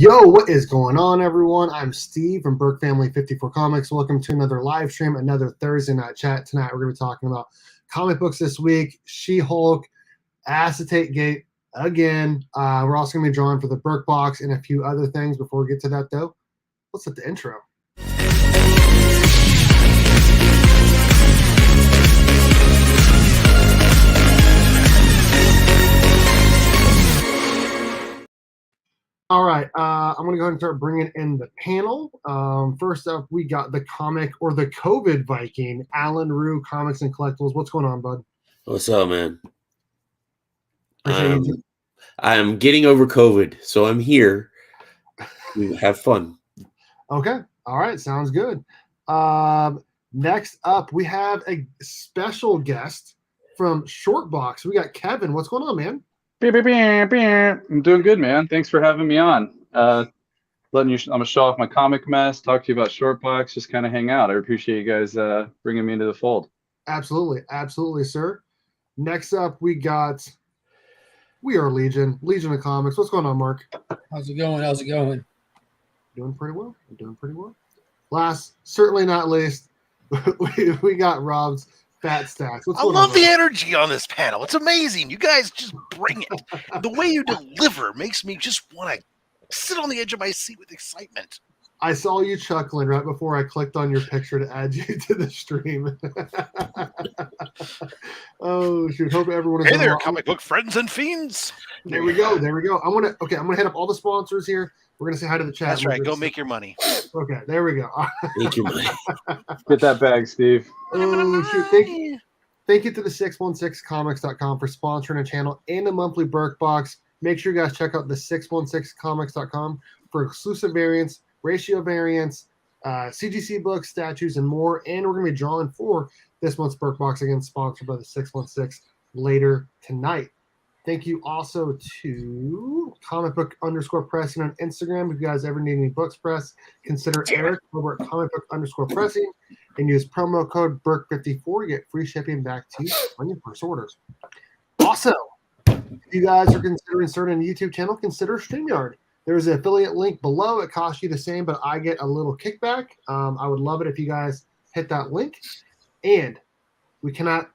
Yo, what is going on, everyone? I'm Steve from Berk Family 54 Comics. Welcome to another live stream, another Thursday night chat. Tonight, we're going to be talking about comic books this week, She-Hulk, Acetate Gate again. We're also going to be drawing for the Berk box and a few other things. Before we get to that, though, let's hit the intro. All right, I'm going to go ahead and start bringing in the panel. First up, we got the comic or the COVID Viking, Alan Rue, Comics and Collectibles. What's going on, bud? What's up, man? I'm getting over COVID, so I'm here to have fun. Okay, all right, sounds good. Next up, we have a special guest from Shortboxed. We got Kevin. What's going on, man? I'm doing good, man. Thanks for having me on. I'm gonna show off my comic mess, talk to you about Shortboxed, just kind of hang out. I appreciate you guys bringing me into the fold. Absolutely, sir. Next up, we are Legion of Comics. What's going on, Mark? How's it going? Doing pretty well. Last, certainly not least, we got Rob's Fat Stacks. I love the energy on this panel. It's amazing. You guys just bring it. The way you deliver makes me just want to sit on the edge of my seat with excitement. I saw you chuckling right before I clicked on your picture to add you to the stream. Oh, shoot. Hope everyone is Hey there, comic book friends and fiends. There we go. I'm gonna hit up all the sponsors here. We're gonna say hi to the chat. That's right. Go make your money. Okay, there we go. Make your money. Get that bag, Steve. Oh, shoot. Thank you to the 616comics.com for sponsoring a channel and a monthly Berk box. Make sure you guys check out the 616comics.com for exclusive variants, ratio variants, CGC books, statues, and more. And we're going to be drawing for this month's Berk box, again, sponsored by the 616 later tonight. Thank you also to comic_book_pressing on Instagram. If you guys ever need any books pressed, consider Eric over at comic_pressing and use promo code BERK54 to get free shipping back to you on your first orders. Also, if you guys are considering starting a YouTube channel, consider StreamYard. There's an affiliate link below. It costs you the same, but I get a little kickback. I would love it if you guys hit that link. And we cannot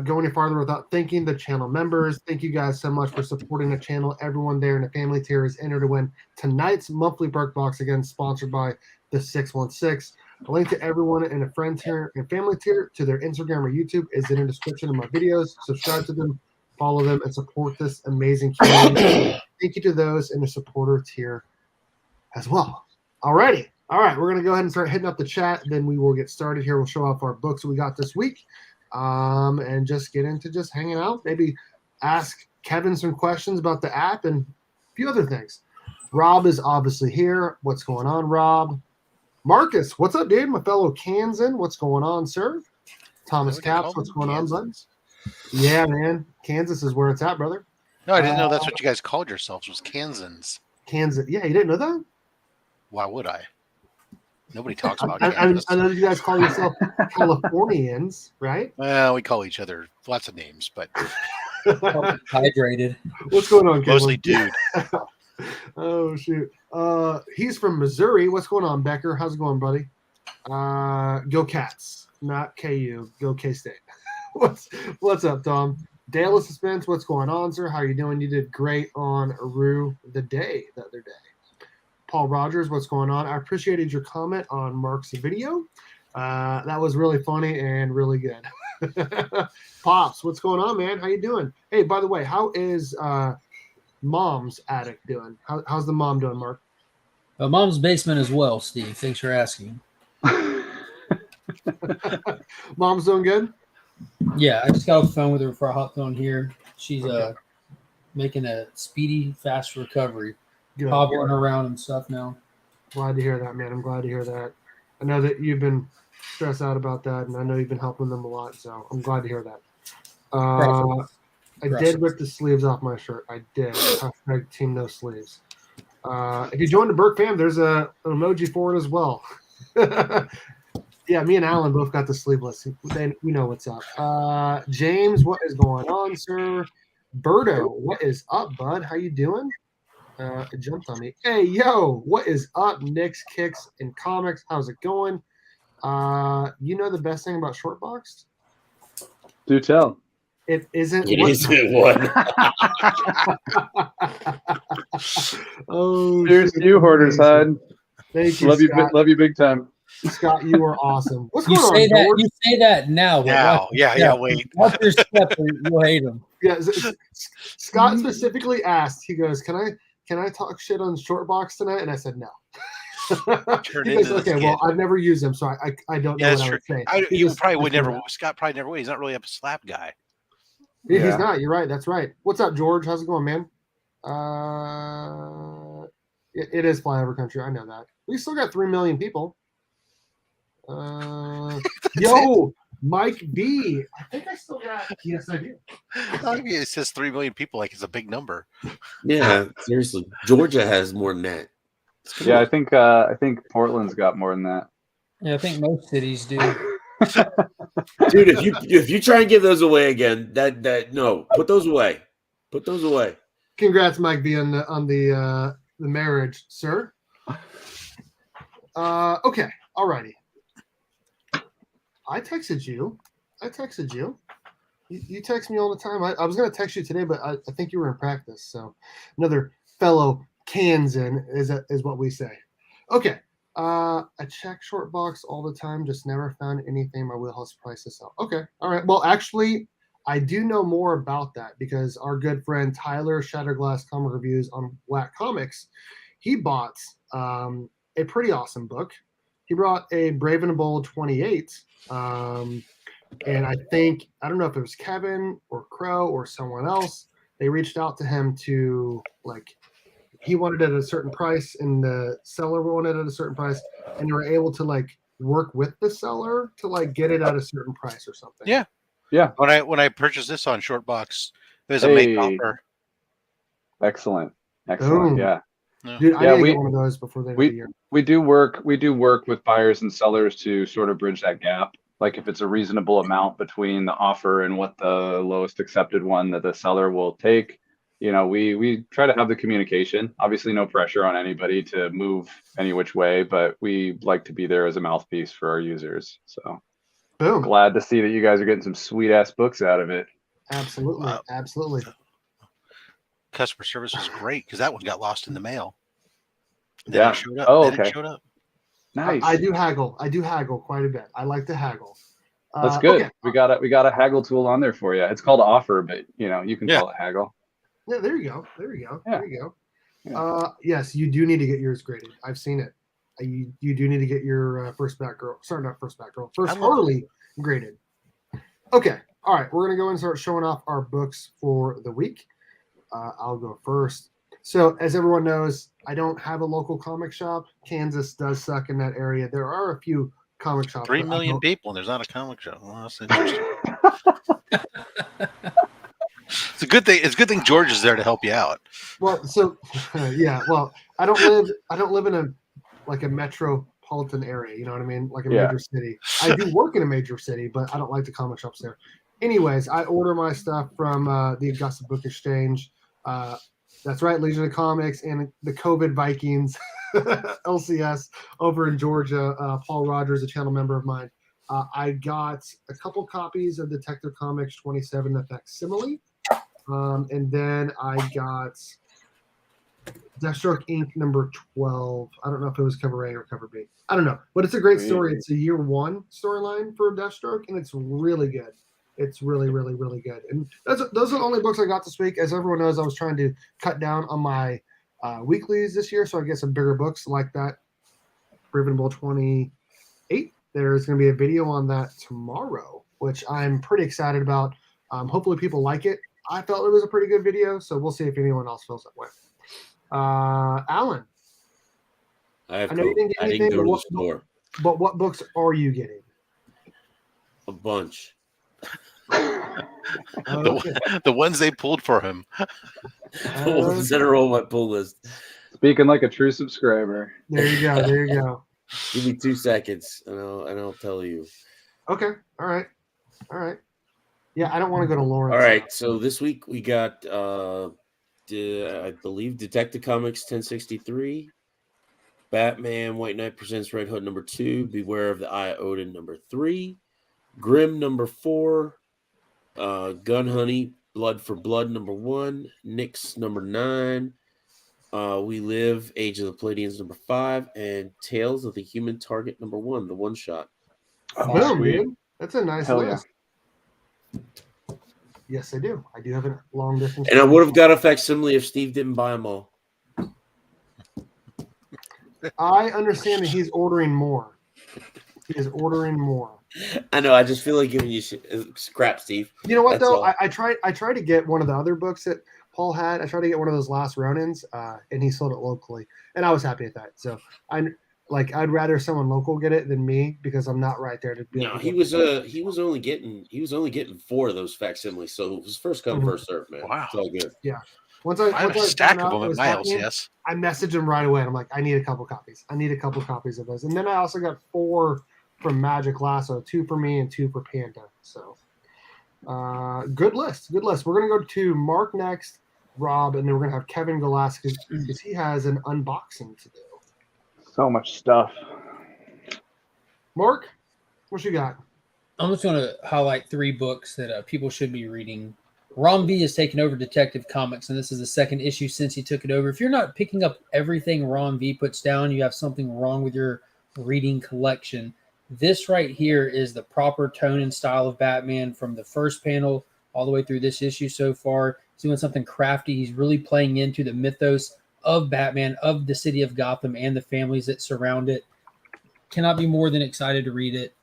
go any farther without thanking the channel members. Thank you guys so much for supporting the channel. Everyone there in the family tier is entered to win tonight's monthly Berk box, again sponsored by the 616. A link to everyone in the friend tier and family tier to their Instagram or YouTube is in the description of my videos. Subscribe to them, follow them, and support this amazing community. Thank you to those in the supporter tier as well. Alrighty. All right, we're going to go ahead and start hitting up the chat. Then we will get started here. We'll show off our books that we got this week. And just get into just hanging out, maybe ask Kevin some questions about the app and a few other things. Rob is obviously here. What's going on, Rob? Marcus, what's up, dude? My fellow Kansan, what's going on, sir? Thomas Caps, what's going on, bud? Yeah, man. Kansas is where it's at, brother. No, I didn't know that's what you guys called yourselves, was Kansans. Kansas. Yeah, you didn't know that? Why would I? Nobody talks about it. I know you guys call yourself Californians, right? Well, we call each other lots of names, but hydrated. What's going on, Kevin? Mostly dude. Oh, shoot. He's from Missouri. What's going on, Becker? How's it going, buddy? Go Cats, not KU. Go K-State. What's up, Tom? Dale of Suspense, what's going on, sir? How are you doing? You did great on Rue the other day. Paul Rogers, what's going on? I appreciated your comment on Mark's video. That was really funny and really good. Pops, what's going on, man? How you doing? Hey, by the way, how is Mom's Attic doing? How's the mom doing, Mark? Mom's basement as well, Steve. Thanks for asking. Mom's doing good? Yeah, I just got off the phone with her for a hot phone here. She's making a speedy, fast recovery. Good. Hobbling around and stuff now. Glad to hear that, man. I'm glad to hear that. I know that you've been stressed out about that, and I know you've been helping them a lot, so I'm glad to hear that. I did rip the sleeves off my shirt. I did. Hashtag team no sleeves. If you join the Berk fam, there's an emoji for it as well. Yeah, me and Alan both got the sleeveless. We know what's up. James, what is going on, sir? Berto, what is up, bud? How you doing? It jumped on me. Hey, yo, what is up, Knicks, Kicks, and Comics? How's it going? You know the best thing about Shortboxed? Do tell. It isn't. It isn't what? Oh, Here's shit, to you, Hoarders Hide. Thank you, Love you, Scott. love you big time. Scott, you are awesome. What's You going say on, that. George? You say that now. but Now, watch yeah, your yeah. step. Wait. Watch your step, or you'll hate him. Yeah, Scott specifically asked. He goes, "Can I talk shit on Shortbox tonight?" And I said no. Turn He into goes, this "Okay, kid. well, I've never used them, so I don't know Yeah, what that's I true. would say." He You just- probably would just never. went out. Scott probably never would. He's not really a slap guy. He's Yeah. not. You're right. That's right. What's up, George? How's it going, man? It is flyover country. I know that. We still got 3 million people. Yo, Mike B. I think I still got. Yes, I do. It says 3 million people, like it's a big number. Yeah, seriously. Georgia has more than that. Come Yeah, on. I think Portland's got more than that. Yeah, I think most cities do. Dude, if you try and give those away again, no, put those away. Put those away. Congrats, Mike B, on the marriage, sir. Okay, alrighty. I texted you. You text me all the time. I was gonna text you today, but I think you were in practice. So another fellow Kansan is what we say. Okay. I check Shortbox all the time, just never found anything my wheelhouse price to sell. Okay. All right. Well, actually, I do know more about that because our good friend Tyler Shatterglass Comic Reviews on Black Comics, he bought a pretty awesome book. He brought a Brave and Bold 28. And I don't know if it was Kevin or Crow or someone else. They reached out to him to he wanted it at a certain price and the seller wanted it at a certain price, and they were able to work with the seller to get it at a certain price or something. Yeah. Yeah. When I purchased this on Shortbox, there's a make offer. Excellent. Boom. Yeah. Dude, I Yeah, need to get one of those before the end of the year. We do work with buyers and sellers to sort of bridge that gap. Like if it's a reasonable amount between the offer and what the lowest accepted one that the seller will take, we try to have the communication. Obviously, no pressure on anybody to move any which way, but we like to be there as a mouthpiece for our users. So Boom. glad to see that you guys are getting some sweet ass books out of it. Absolutely. Absolutely. Customer service was great because that one got lost in the mail. Yeah. It showed up. Oh, Then okay. It showed up. Nice. I do haggle quite a bit. I like to haggle. That's good. Okay. We got a haggle tool on there for you. It's called offer, but you can call it haggle. Yeah, there you go. Yeah. There you go. Yeah. Yes, you do need to get yours graded. I've seen it. You do need to get your first Harley graded. Okay. All right. We're going to go and start showing off our books for the week. I'll go first. So, as everyone knows, I don't have a local comic shop. Kansas does suck in that area. There are a few comic shops. 3 million people, and there's not a comic shop. Well, that's interesting. It's a good thing. It's a good thing George is there to help you out. Well, so yeah. Well, I don't live in a metropolitan area. You know what I mean? Like a major city. I do work in a major city, but I don't like the comic shops there. Anyways, I order my stuff from the Augusta Book Exchange. That's right, Legion of Comics and the COVID Vikings, LCS over in Georgia. Paul Rogers, a channel member of mine. I got a couple copies of Detective Comics 27, the facsimile. And then I got Deathstroke Inc. number 12. I don't know if it was cover A or cover B. I don't know. But it's a great story. It's a year one storyline for Deathstroke, and it's really good. It's really, really, really good. And those are the only books I got this week. As everyone knows, I was trying to cut down on my weeklies this year, so I get some bigger books like that. Brave 28. There's going to be a video on that tomorrow, which I'm pretty excited about. Hopefully people like it. I felt it was a pretty good video, so we'll see if anyone else feels that way. Alan, I know you didn't get anything, didn't go to the store. But what books are you getting? A bunch. The ones they pulled for him. The ones that are on my pull list. Speaking like a true subscriber. There you go. There you go. Give me 2 seconds, and I'll tell you. Okay. All right. Yeah, I don't want to go to Lawrence. All right. So this week we got I believe Detective Comics 1063. Batman White Knight presents Red Hood number 2. Beware of the Eye of Odin number 3. Grimm number 4. Gun Honey Blood for Blood number 1. Nyx number 9. We Live Age of the Palladians number 5. And Tales of the Human Target number 1, the one shot. Oh, Boom, sweet. dude. That's a nice Hell list. Yes, I do. I do have a long distance. And I would have got a facsimile if Steve didn't buy them all. I understand that he's ordering more. He is ordering more. I know. I just feel like giving you crap, Steve. You know what That's though? all. I tried to get one of the other books that Paul had. I tried to get one of those Last Ronins, and he sold it locally, and I was happy with that. So I'd rather someone local get it than me because I'm not right there to be. No, he was only getting 4 of those facsimiles, so it was first come, first serve, man. Wow. It's all good. Once I have a stack of found out them it at was my house. happening, Yes. I messaged him right away. And I'm like, I need a couple copies. I need a couple copies of those. And then I also got 4 from Magic Lasso, 2 for me and 2 for Panda. So good list. Good list. We're gonna go to Mark next, Rob, and then we're gonna have Kevin go last because he has an unboxing to do. So much stuff. Mark, what you got? I'm just going to highlight 3 books that people should be reading. Ron V has taken over Detective Comics, and this is the second issue since he took it over. If you're not picking up everything Ron V puts down, you have something wrong with your reading collection. This right here is the proper tone and style of Batman from the first panel all the way through this issue so far. He's doing something crafty. He's really playing into the mythos of Batman, of the city of Gotham, and the families that surround it. Cannot be more than excited to read it.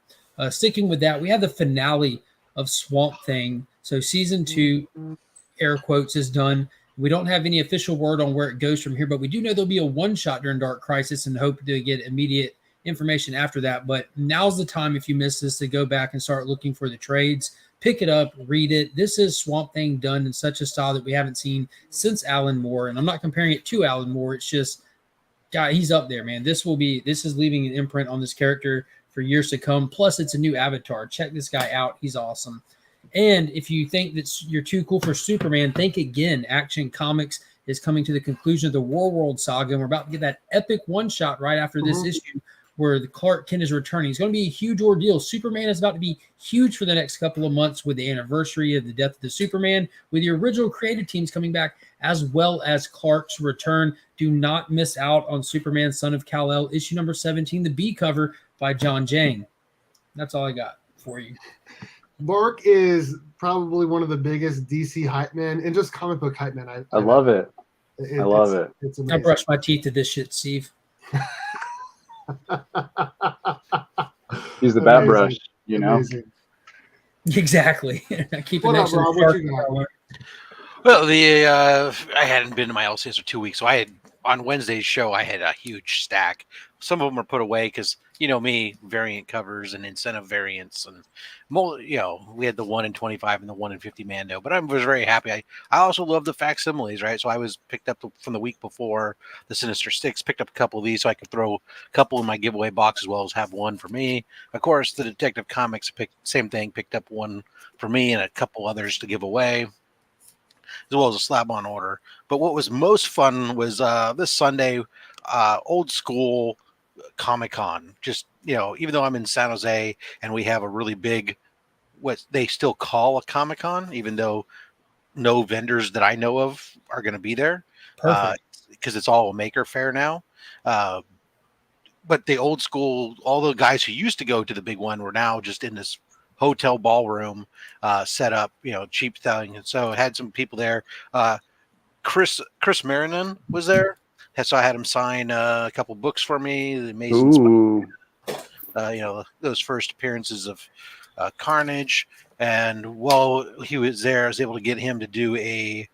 Sticking with that, we have the finale of Swamp Thing. So season 2, air quotes, is done. We don't have any official word on where it goes from here, but we do know there'll be a one-shot during Dark Crisis and hope to get immediate information after that. But now's the time, if you missed this, to go back and start looking for the trades. Pick it up, read it. This is Swamp Thing done in such a style that we haven't seen since Alan Moore. And I'm not comparing it to Alan Moore. It's just, God, he's up there, man. This is leaving an imprint on this character for years to come. Plus, it's a new avatar. Check this guy out. He's awesome. And if you think that you're too cool for Superman, think again. Action Comics is coming to the conclusion of the War World saga, and we're about to get that epic one-shot right after this issue where the Clark Kent is returning. It's going to be a huge ordeal. Superman is about to be huge for the next couple of months with the anniversary of the death of the Superman, with the original creative teams coming back, as well as Clark's return. Do not miss out on Superman, Son of Kal-El, issue number 17, the B cover by John Jang. That's all I got for you. Berk is probably one of the biggest DC hype men and just comic book hype men. I love it. I love it. It's I amazing. brush my teeth to this shit, Steve. He's the bat brush, you know. Amazing. Exactly. I keep it What next up, to Rob? the What shark. you got? Well, I hadn't been to my LCS for 2 weeks, so I had on Wednesday's show I had a huge stack. Some of them are put away because you know me, variant covers and incentive variants, and we had the 1 in 25 and the 1 in 50 Mando. But I was very happy. I also love the facsimiles, right? So I was picked up from the week before the Sinister Six, picked up a couple of these so I could throw a couple in my giveaway box as well as have one for me. Of course, the Detective Comics same thing, picked up one for me and a couple others to give away, as well as a slab on order. But what was most fun was this Sunday, old school Comic-Con. Just, even though I'm in San Jose and we have a really big, what they still call a Comic-Con, even though no vendors that I know of are going to be there. Perfect. Because it's all a maker fair now. But the old school, all the guys who used to go to the big one were now just in this hotel ballroom set up, cheap thing. And so it had some people there. Chris Marinan was there. So I had him sign a couple books for me. The Amazing those first appearances of Carnage. And while he was there, I was able to get him to do a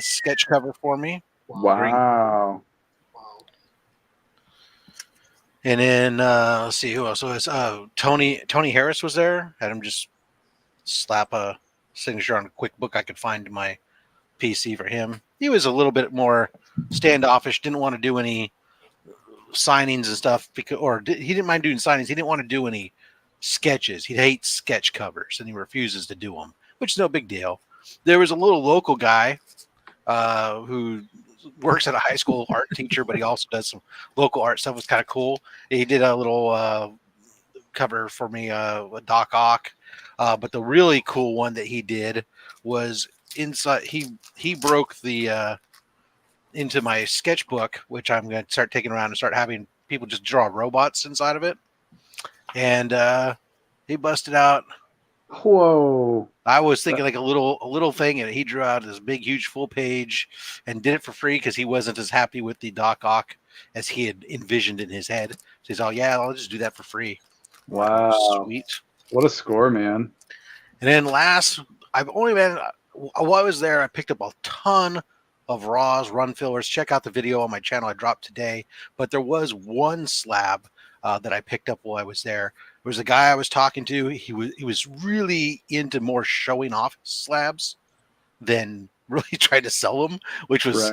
sketch cover for me. Wow. And then let's see who else was. Tony Harris was there. Had him just slap a signature on a quick book I could find in my PC for him. He was a little bit more standoffish. Didn't want to do any signings and stuff he didn't mind doing signings. He didn't want to do any sketches. He hates sketch covers and he refuses to do them, which is no big deal. There was a little local guy who works at a high school art teacher, but he also does some local art stuff. It was kind of cool. He did a little cover for me with Doc Ock. But the really cool one that he did was inside. He broke the into my sketchbook, which I'm going to start taking around and start having people just draw robots inside of it. And he busted out. Whoa! I was thinking like a little thing, and he drew out this big, huge, full page, and did it for free because he wasn't as happy with the Doc Ock as he had envisioned in his head. So he's all, "Yeah, I'll just do that for free." Wow! Sweet. What a score, man! And then last, I've only been while I was there, I picked up a ton of raws, run fillers. Check out the video on my channel I dropped today. But there was one slab that I picked up while I was there. There was a guy I was talking to. He was really into more showing off slabs than really trying to sell them, which was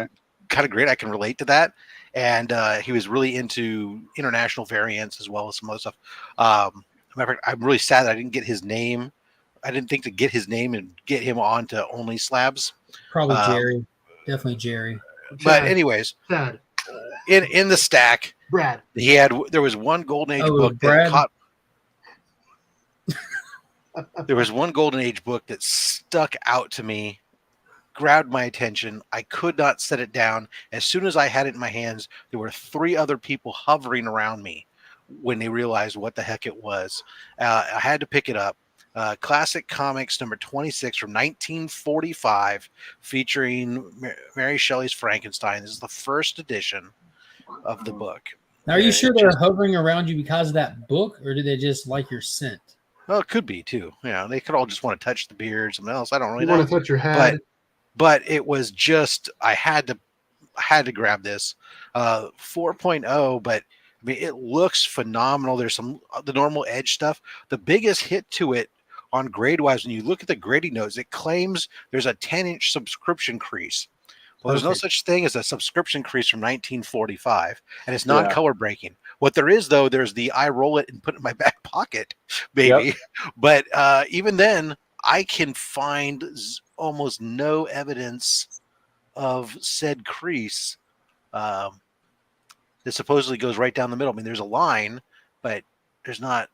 kind of great. I can relate to that. And he was really into international variants as well as some other stuff. Matter of fact, I'm really sad that I didn't get his name. I didn't think to get his name and get him onto only slabs. Probably Jerry. Definitely Jerry. But anyways, Chad. In the stack, Brad. There was one Golden Age book Brad? that caught. There was one Golden Age book that stuck out to me, grabbed my attention. I could not set it down. As soon as I had it in my hands, there were 3 other people hovering around me when they realized what the heck it was. I had to pick it up. Classic Comics number 26 from 1945, featuring Mary Shelley's Frankenstein. This is the first edition of the book. Now, are you sure they're hovering around you because of that book, or do they just like your scent? Well, it could be too. Yeah, they could all just want to touch the beard, something else. I don't really You know. want to touch your head. But it was just I had to grab this 4.0. But I mean, it looks phenomenal. There's some the normal edge stuff. The biggest hit to it on grade wise, when you look at the grading notes, it claims there's a 10-inch subscription crease. Well, there's no such thing as a subscription crease from 1945, and it's non-color breaking. What there is, though, there's the I roll it and put it in my back pocket, baby. Yep. But even then, I can find almost no evidence of said crease that supposedly goes right down the middle. I mean, there's a line, but there's not.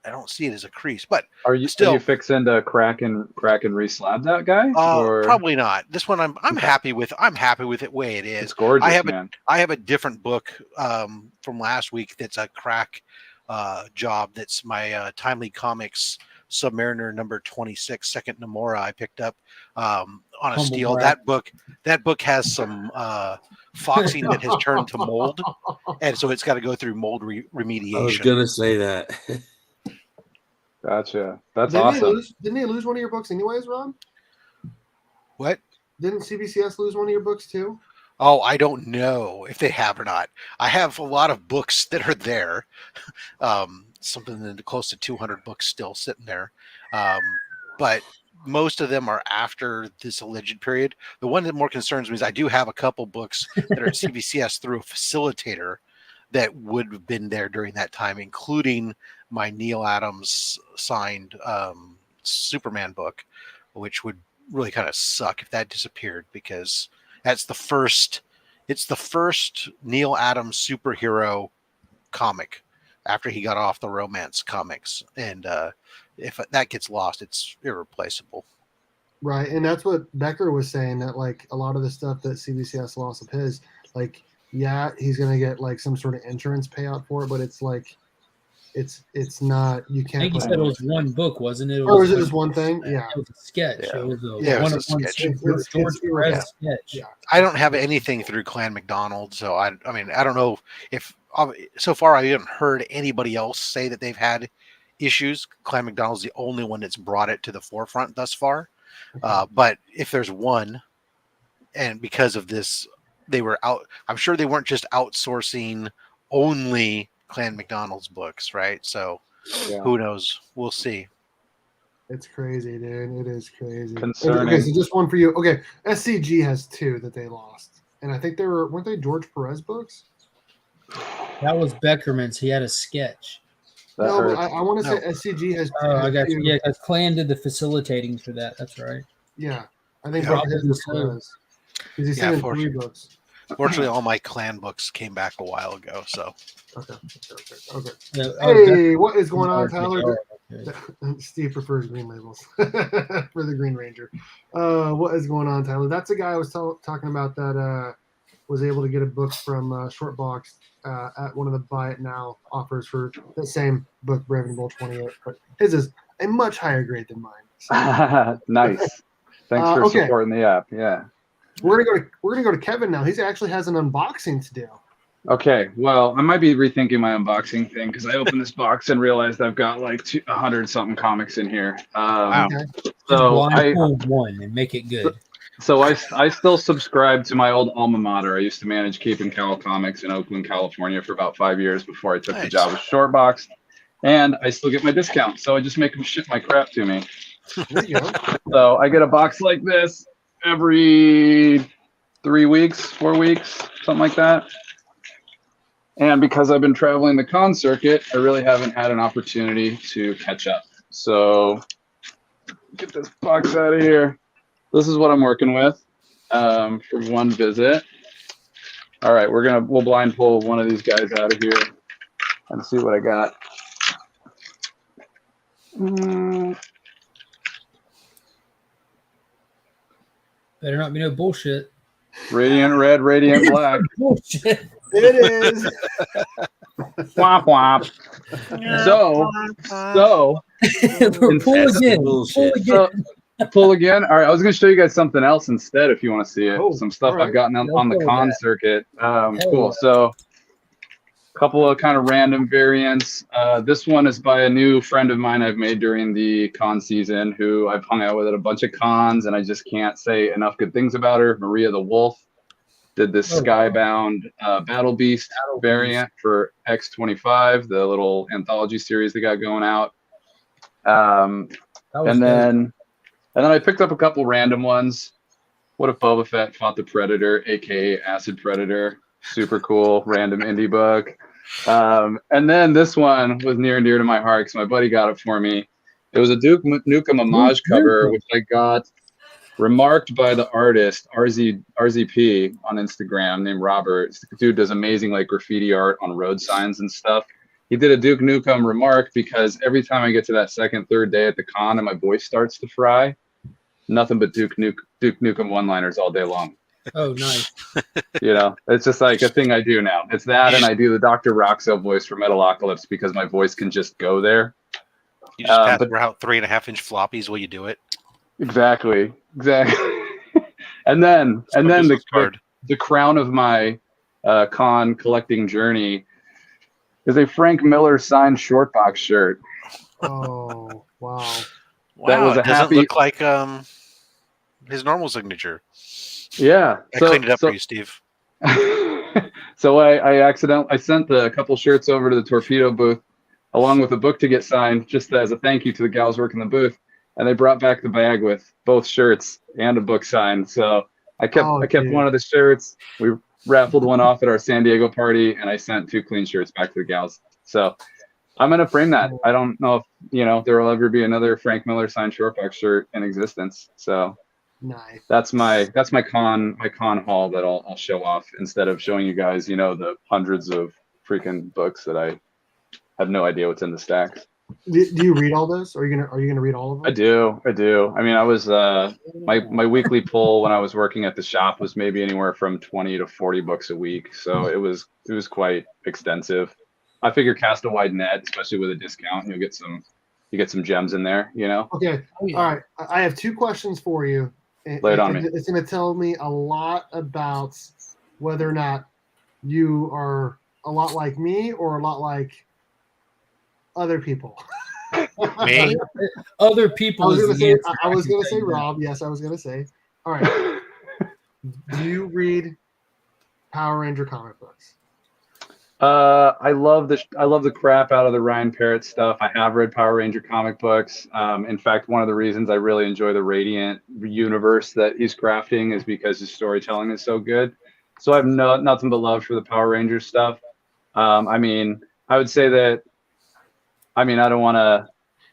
I don't see it as a crease. But are you fixing to crack and re-slab that guy? Or probably not. This one I'm happy with. I'm happy with it the way it is. It's gorgeous, I have a different book from last week that's a crack job. That's my Timely Comics Submariner number 26, second Namora I picked up on a steel. That book has some foxing that has turned to mold, and so it's got to go through mold remediation. I was gonna say that. Gotcha. That's awesome. Didn't they lose one of your books anyways, Rob? What? Didn't CBCS lose one of your books too? Oh, I don't know if they have or not. I have a lot of books that are there. Something close to 200 books still sitting there. But most of them are after this alleged period. The one that more concerns me is I do have a couple books that are at CBCS through a facilitator that would have been there during that time, including my Neil Adams signed Superman book, which would really kind of suck if that disappeared, because it's the first Neil Adams superhero comic after he got off the romance comics. And if that gets lost, it's irreplaceable. Right. And that's what Becker was saying, that like a lot of the stuff that CBCS lost of his, like, yeah, he's going to get like some sort of insurance payout for it, but it's like, it's not, you can't. I think you said it was one book, wasn't it? Was it just one thing? Yeah. It was a sketch. Yeah. It was a sketch. George Perez sketch. Yeah. I don't have anything through Clan McDonald, so I mean, I don't know if so far I haven't heard anybody else say that they've had issues. Clan McDonald's the only one that's brought it to the forefront thus far. But if there's one, and because of this, they were out. I'm sure they weren't just outsourcing only Clan McDonald's books, right? So who knows? We'll see. It's crazy, dude. It is crazy. Concerning. Okay, so just one for you. Okay, SCG has 2 that they lost, and I think weren't they George Perez books? That was Beckerman's. He had a sketch. But I want to say SCG has. Oh, I got you. Yeah, because Clan did the facilitating for that. That's right. Yeah, I think Yeah. George Perez. He's Yeah, sending 3 books. Fortunately, all my clan books came back a while ago. So Okay. Yeah, Hey, what is going on, Tyler? Okay. Steve prefers green labels for the Green Ranger. What is going on, Tyler? That's a guy I was talking about that was able to get a book from Shortboxed at one of the Buy It Now offers for the same book, Brave Bull 28. But his is a much higher grade than mine. So. Nice. Thanks for okay. supporting the app. Yeah. We're gonna go to Kevin now. He actually has an unboxing to do. Okay, well, I might be rethinking my unboxing thing because I opened this box and realized I've got like 100 something comics in here. Wow. Okay. So Blind one and make it good. So I still subscribe to my old alma mater. I used to manage Cape and Cowl Comics in Oakland, California for about 5 years before I took the job with Shortboxed. And I still get my discount. So I just make them ship my crap to me. There you go. So I get a box like this every 3 weeks, 4 weeks, something like that. And because I've been traveling the con circuit, I really haven't had an opportunity to catch up. So get this box out of here. This is what I'm working with for one visit. All right, we'll blind pull one of these guys out of here and see what I got. Better not be no bullshit. Radiant red, radiant black. Bullshit. It is. Womp womp. So Pull again. Bullshit. Pull again. All right, I was going to show you guys something else instead if you want to see it. Oh, some stuff right. I've gotten on the con circuit. Cool. yeah. So a couple of kind of random variants. This one is by a new friend of mine I've made during the con season who I've hung out with at a bunch of cons, and I just can't say enough good things about her. Maria the Wolf did this Skybound Battle Beast variant for X25, the little anthology series they got going out. And then I picked up a couple random ones. What if Boba Fett fought the Predator, aka Acid Predator? Super cool, random indie book. And then this one was near and dear to my heart because my buddy got it for me. It was a Duke Nukem homage cover, which I got remarked by the artist RZP on Instagram named Robert. This dude does amazing like graffiti art on road signs and stuff. He did a Duke Nukem remark because every time I get to that second, third day at the con and my voice starts to fry, nothing but Duke Nukem one-liners all day long. Oh, nice. You know, it's just like a thing I do now. It's that, and I do the Dr. Roxo voice for Metalocalypse because my voice can just go there. You just pass around 3.5-inch floppies while you do it. Exactly. and then the crown of my con collecting journey is a Frank Miller signed Shortbox shirt. Oh, wow. That was it doesn't look like his normal signature. Yeah. I cleaned it up for you, Steve. So I sent a couple shirts over to the Torpedo booth along with a book to get signed just as a thank you to the gals working the booth. And they brought back the bag with both shirts and a book signed. So I kept one of the shirts. We raffled one off at our San Diego party, and I sent 2 clean shirts back to the gals. So I'm gonna frame that. I don't know if there will ever be another Frank Miller signed Shortbox shirt in existence. So nice. That's my con haul that I'll show off instead of showing you guys the hundreds of freaking books that I have no idea what's in the stacks. Do you read all those? Are you gonna read all of them? I do. I mean, I was my weekly pull when I was working at the shop was maybe anywhere from 20 to 40 books a week, so it was quite extensive. I figure cast a wide net, especially with a discount. You get some gems in there. Okay. All right. I have 2 questions for you. Lay it on me. It's gonna tell me a lot about whether or not you are a lot like me or a lot like other people. Me? Other people. I was gonna say Rob. Yes, I was gonna say. All right. Do you read Power Ranger comic books? I love the crap out of the Ryan Parrott stuff. I have read Power Ranger comic books. In fact, one of the reasons I really enjoy the Radiant universe that he's crafting is because his storytelling is so good. So I have nothing but love for the Power Ranger stuff. I mean, I would say that. I mean, I don't want to.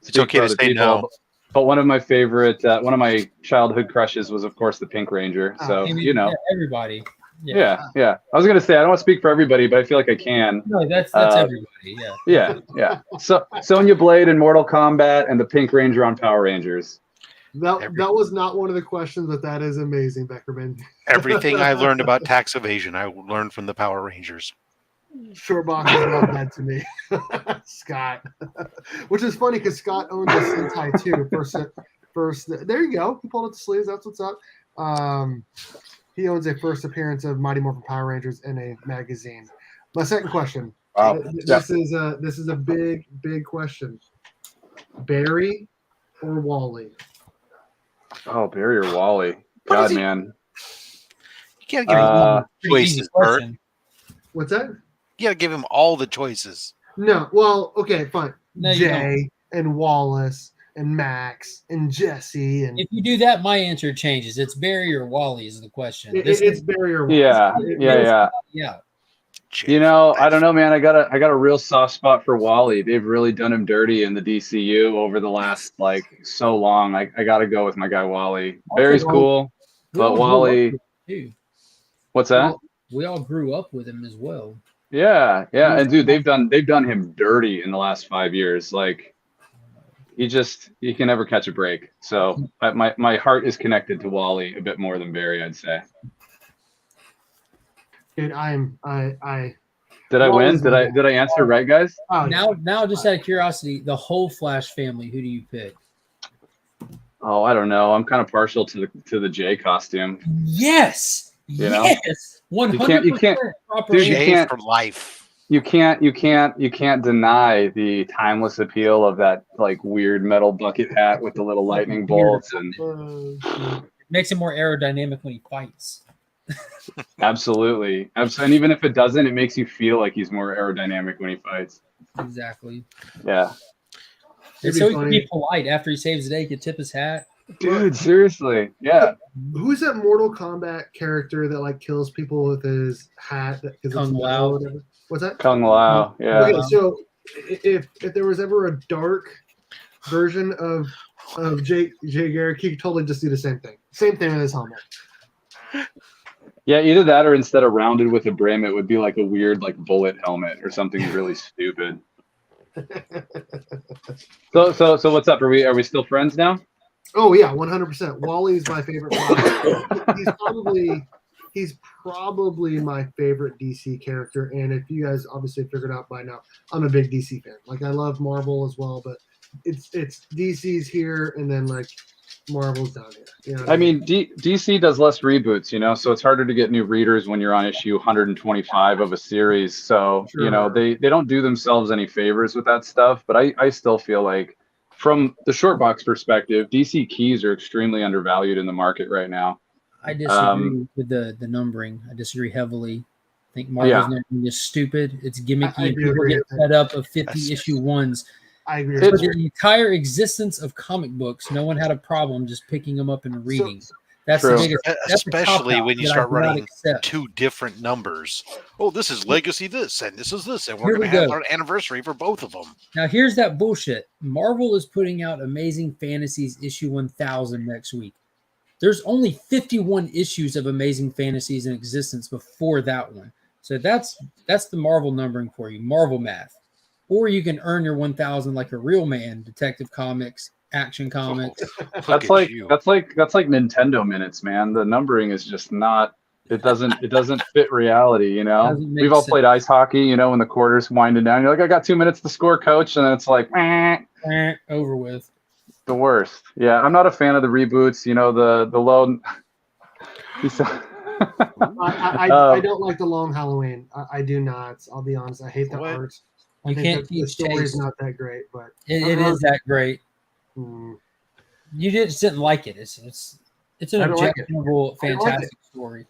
It's okay to say no. But one of my favorite, one of my childhood crushes was, of course, the Pink Ranger. So, I mean, you know, yeah, everybody. yeah. I was gonna say I don't want to speak for everybody, but I feel like I can. No, that's everybody. Yeah. Yeah. So Sonya Blade in Mortal Kombat and the Pink Ranger on Power Rangers. That was not one of the questions, but that is amazing, Beckerman. Everything I learned about tax evasion, I learned from the Power Rangers. Shortboxed love that to me. Scott. Which is funny because Scott owns a Sentai too. First, there you go. He pulled up the sleeves. That's what's up. He owns a first appearance of Mighty Morphin Power Rangers in a magazine. My second question. Wow. This is a big question. Barry or Wally? Oh, Barry or Wally? God, man. You can't give him Pretty easy choices, Bert. question. What's that? You gotta give him all the choices. No. Well, okay, fine. No, you Jay and Wallace and Max and Jesse and If you do that, my answer changes. It's Barry or Wally is the question. it's Barry or Wally. Yeah. You know, I don't know, man. I got a real soft spot for Wally. They've really done him dirty in the DCU over the last like so long. I got to go with my guy Wally. Barry's cool, but Wally. What's that? We all grew up with him as well. Yeah, and dude, they've done him dirty in the last 5 years. Like, he can never catch a break. So my heart is connected to Wally a bit more than Barry, I'd say. Dude, Did I win? Did I answer right, guys? Oh, Now, just out of curiosity, the whole Flash family, who do you pick? Oh, I don't know. I'm kind of partial to the J costume. Yes. You know? Yes. 100%. You can't, proper dude, you Jay can't- for life. You can't deny the timeless appeal of that like weird metal bucket hat with the little lightning bolts and shit. makes him more aerodynamic when he fights. absolutely. And even if it doesn't, it makes you feel like he's more aerodynamic when he fights. Exactly. Yeah. And so he can be polite after he saves the day. He can tip his hat. Dude, seriously. Yeah. Who's that Mortal Kombat character that like kills people with his hat? Kung Lao. What's that? Kung Lao. Yeah. Okay, so if there was ever a dark version of Jay Garrick, he could totally just do the same thing. Same thing with his helmet. Yeah, either that or instead of rounded with a brim, it would be like a weird like bullet helmet or something really stupid. So what's up? Are we still friends now? Oh yeah, 100%. Wally's my favorite. He's probably my favorite DC character. And if you guys obviously figured out by now, I'm a big DC fan. Like I love Marvel as well, but it's DC's here and then like Marvel's down here. You know what I mean, DC does less reboots, you know, so it's harder to get new readers when you're on issue 125 of a series. So, Sure. You know, they don't do themselves any favors with that stuff. But I still feel like from the short box perspective, DC keys are extremely undervalued in the market right now. I disagree with the numbering. I disagree heavily. I think Marvel's numbering is stupid. It's gimmicky. I do People agree get with fed up of 50 issue ones. I agree. For with the entire existence of comic books, no one had a problem just picking them up and reading. That's True. the biggest. That's the Especially cop-out when you that I start do not running accept. two different numbers. Oh, this is Legacy this, and this is this, and Here we're we going to have go. our anniversary for both of them. Now here's that bullshit. Marvel is putting out Amazing Fantasies issue 1000 next week. There's only 51 issues of Amazing Fantasies in existence before that one. So that's the Marvel numbering for you, Marvel math. Or you can earn your 1000 like a real man, Detective Comics, Action Comics. That's like Nintendo minutes, man. The numbering is just not. It doesn't fit reality, you know. Doesn't make We've all sense. played ice hockey, you know, when the quarter's winding down. You're like, I got 2 minutes to score, coach, and then it's like, Over with. the worst. Yeah, I'm not a fan of the reboots. You know, the low. I don't like the long Halloween. I do not. I'll be honest. I hate the What? art. You I think can't that the teach story's taste. not that great, but It is that great. mm, You just didn't like it. It's an I don't like it. objectionable, I don't like fantastic story.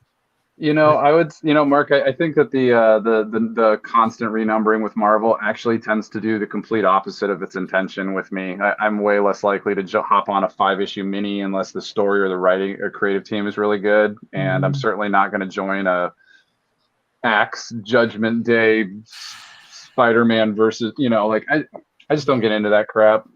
You know, I would, you know, Mark, I think that the constant renumbering with Marvel actually tends to do the complete opposite of its intention with me. I'm way less likely to hop on a 5-issue mini unless the story or the writing or creative team is really good. And I'm certainly not going to join a Axe Judgment Day Spider-Man versus, you know, like I just don't get into that crap.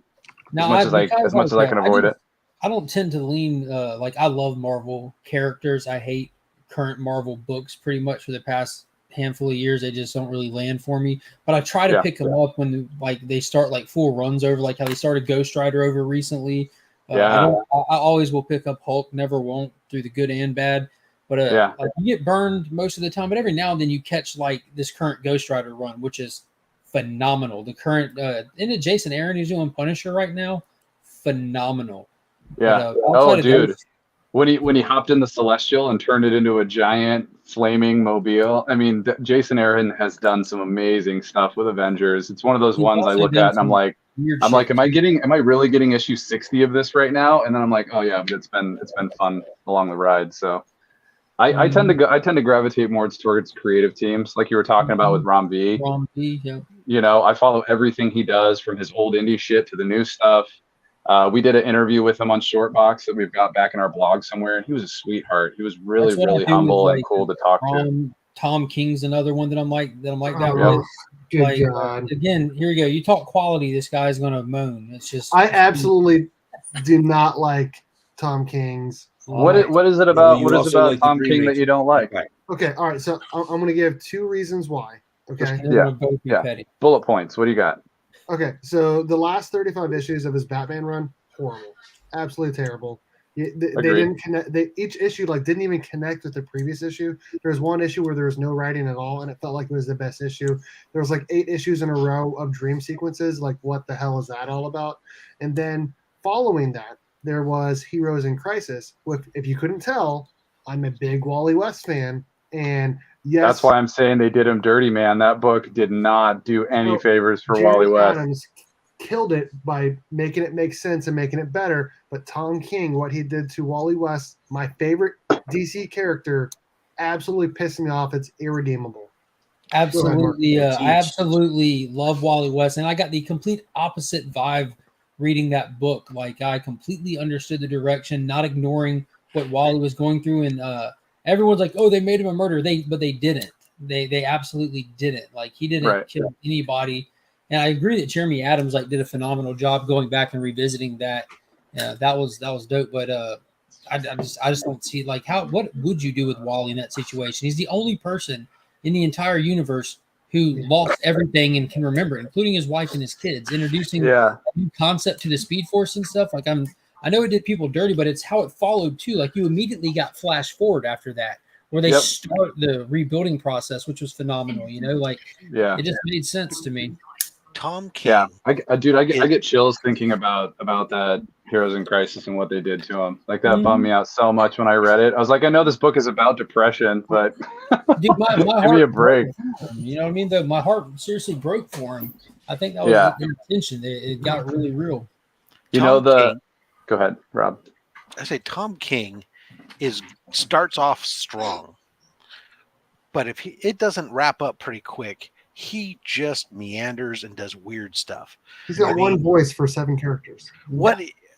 Now, as much as I can avoid it. I don't tend to lean like I love Marvel characters. I hate current Marvel books pretty much for the past handful of years. They just don't really land for me. But I try to pick them up when like they start like full runs over, like how they started Ghost Rider over recently. I always will pick up Hulk, never won't, through the good and bad. But like you get burned most of the time, but every now and then you catch like this current Ghost Rider run, which is phenomenal. The current isn't it Jason Aaron who's doing Punisher right now? Phenomenal. Yeah. But, dude. When he hopped in the Celestial and turned it into a giant flaming mobile. I mean, Jason Aaron has done some amazing stuff with Avengers. It's one of those ones I look at and I'm like, am I really getting issue 60 of this right now? And then I'm like, oh yeah, but it's been fun along the ride. So I tend to gravitate more towards creative teams, like you were talking about with Rom V. Yeah. You know, I follow everything he does from his old indie shit to the new stuff. We did an interview with him on Shortboxed that we've got back in our blog somewhere, and he was a sweetheart. He was really humble and cool to talk to. Tom King's another one that I'm like that with. Good God. Again, here you go. You talk quality, this guy's gonna moan. It's just I absolutely do not like Tom King's. What is it about Tom King that you don't like? Okay, all right. So I'm going to give 2 reasons why. Okay. Yeah. Bullet points. What do you got? Okay, so the last 35 issues of his Batman run, horrible, absolutely terrible. They didn't connect. Each issue didn't even connect with the previous issue. There was one issue where there was no writing at all, and it felt like it was the best issue. There was 8 issues in a row of dream sequences. Like, what the hell is that all about? And then following that, there was Heroes in Crisis. If you couldn't tell, I'm a big Wally West fan, and yes, that's why I'm saying they did him dirty, man. That book did not do any favors for Wally West. Adams killed it by making it make sense and making it better. But Tom King, what he did to Wally West, my favorite DC character, absolutely pissed me off. It's irredeemable. Absolutely. I absolutely love Wally West. And I got the complete opposite vibe reading that book. Like, I completely understood the direction, not ignoring what Wally was going through. And everyone's like, oh, they made him a murderer. But they didn't. They absolutely didn't. Like, he didn't kill anybody. And I agree that Jeremy Adams did a phenomenal job going back and revisiting that. That was dope. But I just don't see what would you do with Wally in that situation? He's the only person in the entire universe who lost everything and can remember it, including his wife and his kids. Introducing a new concept to the Speed Force and stuff. I know it did people dirty, but it's how it followed too. Like, you immediately got flash forward after that, where they start the rebuilding process, which was phenomenal. It just made sense to me. Tom King. Yeah, I get chills thinking about that Heroes in Crisis and what they did to him. Like, that bummed me out so much when I read it. I was like, I know this book is about depression, but Dude, my give me a break. You know what I mean? My heart seriously broke for him. I think that was the intention. It got really real. Go ahead, Rob. I say Tom King starts off strong, but if it doesn't wrap up pretty quick, he just meanders and does weird stuff. He's got one voice for 7 characters.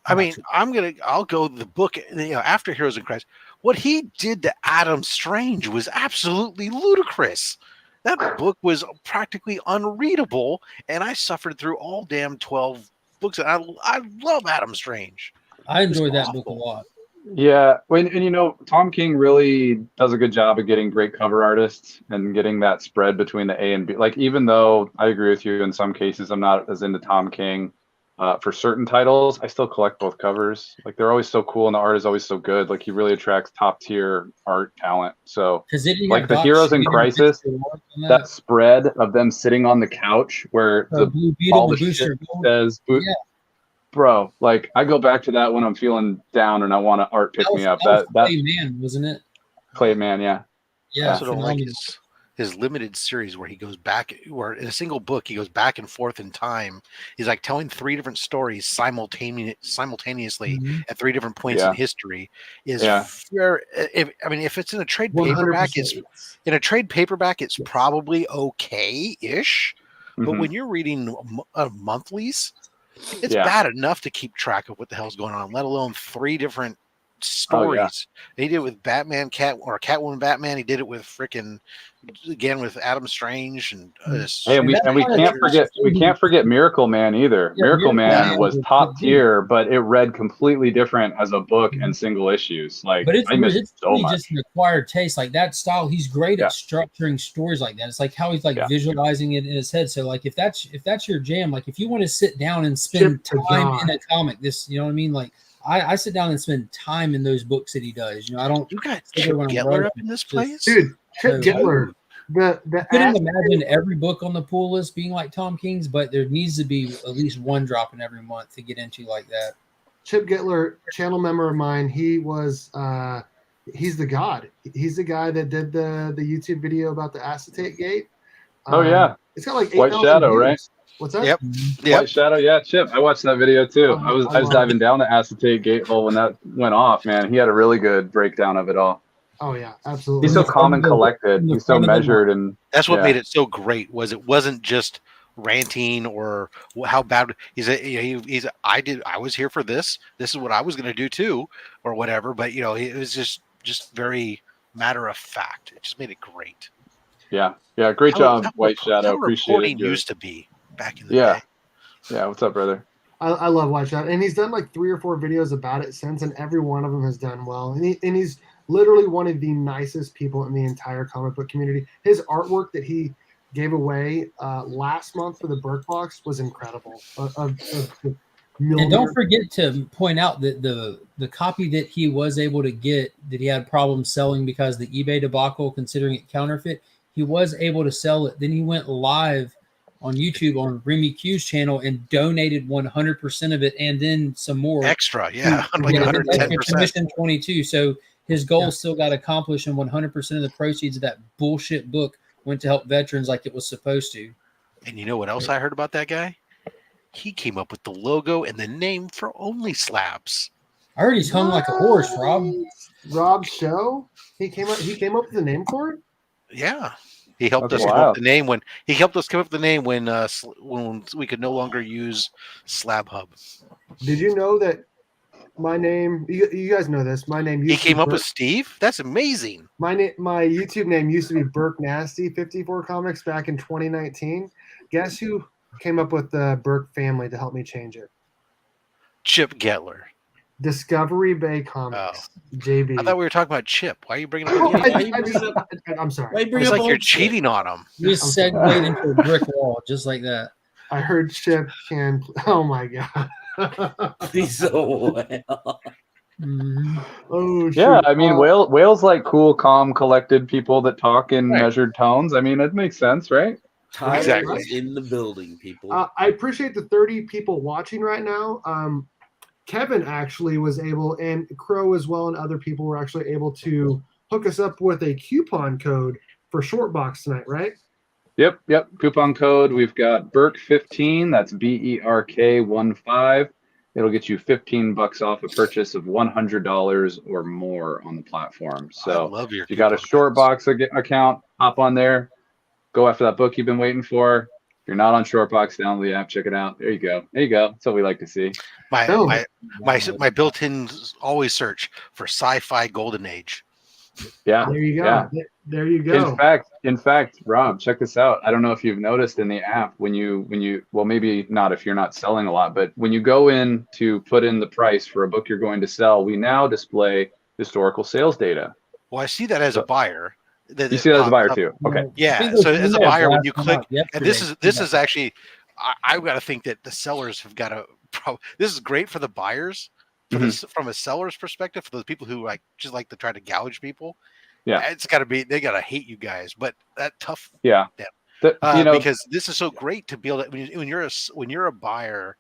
I'll go the book, after Heroes in Crisis. What he did to Adam Strange was absolutely ludicrous. That book was practically unreadable, and I suffered through all damn 12 books. And I love Adam Strange. I enjoyed that book a lot. Yeah, Tom King really does a good job of getting great cover artists and getting that spread between the A and B. Like, even though I agree with you in some cases, I'm not as into Tom King for certain titles, I still collect both covers. Like, they're always so cool and the art is always so good. Like, he really attracts top tier art talent. So, like the Heroes in Crisis, that spread of them sitting on the couch where all the shit says. Bro, like, I go back to that when I'm feeling down and I want to art pick me up. That Clayman, wasn't it? Clayman, yeah. Yeah, sort of like his limited series where he goes back, where in a single book he goes back and forth in time. He's like telling 3 different stories simultaneously at 3 different points in history. If it's in a trade paperback, it's probably okay-ish. But when you're reading monthlies, it's bad enough to keep track of what the hell's going on, let alone 3 different stories. He did it with Batman, Catwoman, Batman. He did it with freaking again with Adam Strange and Hey, and we can't forget Miracle Man either. Yeah, Miracle Man was top good. tier, but it read completely different as a book and single issues. Like, But it's I missed it's so really much. just an acquired taste. Like that style, he's great at structuring stories like that. It's like how he's like visualizing it in his head. So like if that's your jam, like if you want to sit down and spend time in a comic, this you know what I mean? Like I sit down and spend time in those books that he does. You know, I don't. You got Chip Getler up in this place, dude. Chip Getler. I couldn't imagine every book on the pool list being like Tom King's, but there needs to be at least one dropping every month to get into like that. Chip Getler, channel member of mine, he was he's the god. He's the guy that did the YouTube video about the acetate gate. It's got like 8 White Shadow, views. right? What's that? Yep. White Shadow, yeah, Chip. I watched that video too. I was diving down the acetate gate hole when that went off, man. He had a really good breakdown of it all. Oh yeah, absolutely. He's so calm and collected. He's so measured, and that's what made it so great. Was it wasn't just ranting or how bad I was here for this. This is what I was going to do too, or whatever. But it was just very matter of fact. It just made it great. Yeah. Great job, White Shadow. Appreciate it. Used to be back in the day. Yeah. What's up, brother? I love White Shadow, and he's done like 3 or 4 videos about it since, and every one of them has done well. And he's literally one of the nicest people in the entire comic book community. His artwork that he gave away last month for the Berk box was incredible. And don't forget to point out that the copy that he was able to get that he had problems selling because the eBay debacle, considering it counterfeit, he was able to sell it. Then he went live on YouTube on Remy Q's channel and donated 100% of it, and then some more extra, like 110%. Commission 22. So his goal still got accomplished, and 100% of the proceeds of that bullshit book went to help veterans like it was supposed to. And you know what else I heard about that guy? He came up with the logo and the name for Only Slabs. I heard he's hung like a horse, Rob. Rob's show? He came up with the name for it? Yeah. He helped us come up with the name when we could no longer use Slab Hub. Did you know that my name? You guys know this. My name. He came up with Steve. That's amazing. My YouTube name used to be Berk Nasty 54 Comics back in 2019. Guess who came up with the Berk family to help me change it? Chip Getler. Discovery Bay Comics. JB. I thought we were talking about Chip. Why are you bringing up? I'm sorry. It's like you're cheating on him. You just segued into a brick wall just like that. I heard Chip can. Oh my god. He's so well. Oh shit. Yeah, I mean, whales like cool, calm, collected people that talk in measured tones. I mean, it makes sense, right? Exactly. In the building, people. I appreciate the 30 people watching right now. Kevin actually was able, and Crow as well, and other people were actually able to hook us up with a coupon code for Shortboxed tonight, right? Yep. Coupon code. We've got Berk15. That's BERK15. It'll get you $15 off a purchase of $100 or more on the platform. So if you got a Shortbox account, hop on there, go after that book you've been waiting for. If you're not on Shortbox, download the app, check it out. There you go. That's what we like to see. My built-in always search for sci-fi golden age. Yeah. There you go. Yeah. There you go. In fact, Rob, check this out. I don't know if you've noticed in the app when you well, maybe not if you're not selling a lot, but when you go in to put in the price for a book you're going to sell, we now display historical sales data. Well, I see that as a buyer. You see that as a buyer too. Okay. Yeah. So as a buyer, when you click, and this is actually, I've got to think that the sellers have got to. This is great for the buyers, from a seller's perspective, for those people who just like to try to gouge people. Yeah, it's got to be. They got to hate you guys, but that tough. Yeah. Because this is so great to be able to when you're a buyer.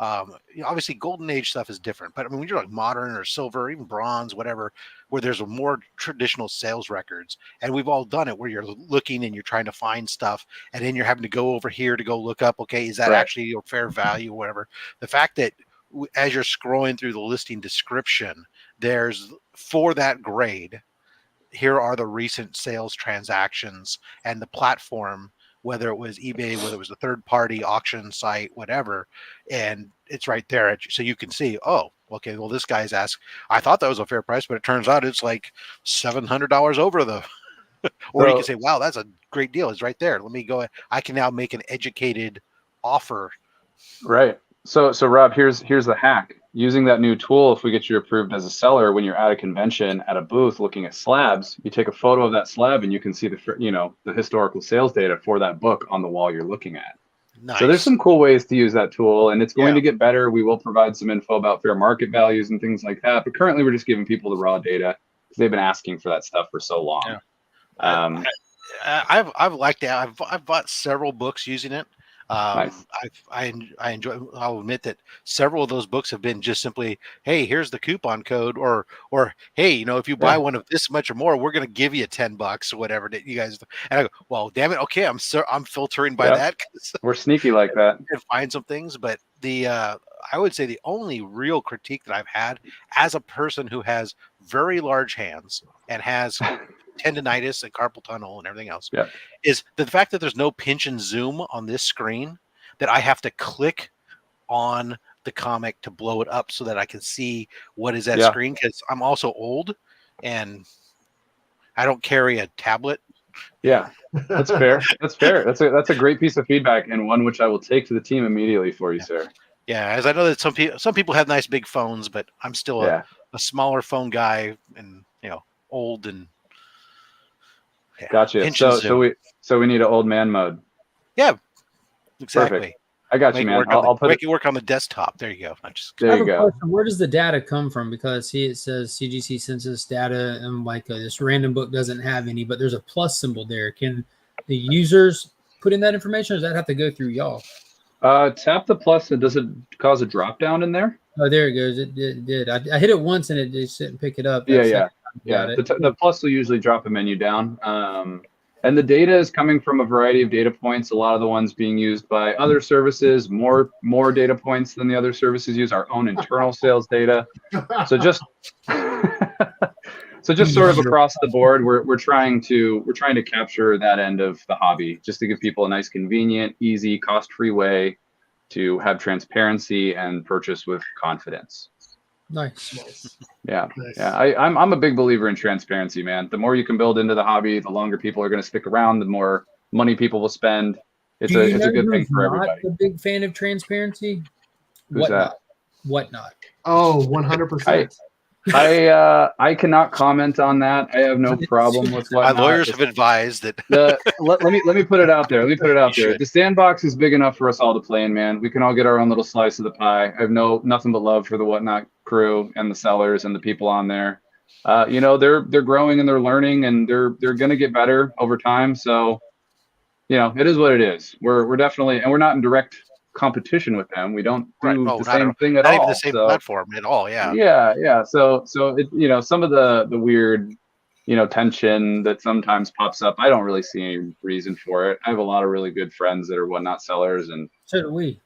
Obviously, golden age stuff is different, but I mean, when you're like modern or silver, or even bronze, whatever, where there's a more traditional sales records, and we've all done it, where you're looking and you're trying to find stuff, and then you're having to go over here to go look up, okay, is that actually a fair value, or whatever. The fact that as you're scrolling through the listing description, there's for that grade, here are the recent sales transactions and the platform, whether it was eBay, whether it was a third-party auction site, whatever, and it's right there. So you can see, oh, okay, well, this guy's asked, I thought that was a fair price, but it turns out it's like $700 over the, or you can say, wow, that's a great deal. It's right there. Let me go. I can now make an educated offer. Right. So Rob, here's the hack. Using that new tool, if we get you approved as a seller, when you're at a convention at a booth looking at slabs, you take a photo of that slab and you can see the historical sales data for that book on the wall you're looking at. Nice. So there's some cool ways to use that tool, and it's going to get better. We will provide some info about fair market values and things like that. But currently, we're just giving people the raw data because they've been asking for that stuff for so long. Yeah. I've liked it. I've bought several books using it. Nice. I enjoy. I'll admit that several of those books have been just simply, hey, here's the coupon code, or hey, if you buy one of this much or more, we're going to give you $10 or whatever that you guys. And I go, well, damn it, okay, I'm filtering by that. We're sneaky like that. And find some things, but I would say the only real critique that I've had as a person who has very large hands and has tendonitis and carpal tunnel and everything else is the fact that there's no pinch and zoom on this screen, that I have to click on the comic to blow it up so that I can see what is that screen, because I'm also old and I don't carry a tablet. Yeah, that's fair. That's fair. That's a great piece of feedback, and one which I will take to the team immediately for you, sir. Yeah, as I know that some people have nice big phones, but I'm still a smaller phone guy, and old and gotcha. So we need an old man mode. Yeah, exactly. Perfect. I got you, man. I'll make it work on the desktop. There you go. There you go. Where does the data come from? Because it says CGC census data, and this random book doesn't have any, but there's a plus symbol there. Can the users put in that information, or does that have to go through y'all? Tap the plus, and does it cause a drop down in there? Oh, there it goes. It did. I hit it once and it just didn't pick it up. Yeah. The plus will usually drop a menu down. And the data is coming from a variety of data points. A lot of the ones being used by other services, more data points than the other services use. Our own internal sales data. So just sort of across the board, we're trying to capture that end of the hobby, just to give people a nice, convenient, easy, cost-free way to have transparency and purchase with confidence. Nice. Yeah. I'm a big believer in transparency, man. The more you can build into the hobby, the longer people are going to stick around, the more money people will spend. It's a good thing for everybody. I'm a big fan of transparency. Who's that? Whatnot. Oh, 100%. I cannot comment on that. I have no problem with Whatnot. My lawyers have advised that. Let me put it out there. The sandbox is big enough for us all to play in, man. We can all get our own little slice of the pie. I have nothing but love for the Whatnot crew and the sellers and the people on there. They're growing and they're learning, and they're gonna get better over time. So, it is what it is. We're definitely, and we're not in direct competition with them. We don't do the same thing at all. Not even the same platform at all. Yeah. Yeah. So it, some of the weird, tension that sometimes pops up, I don't really see any reason for it. I have a lot of really good friends that are Whatnot sellers, and so do we.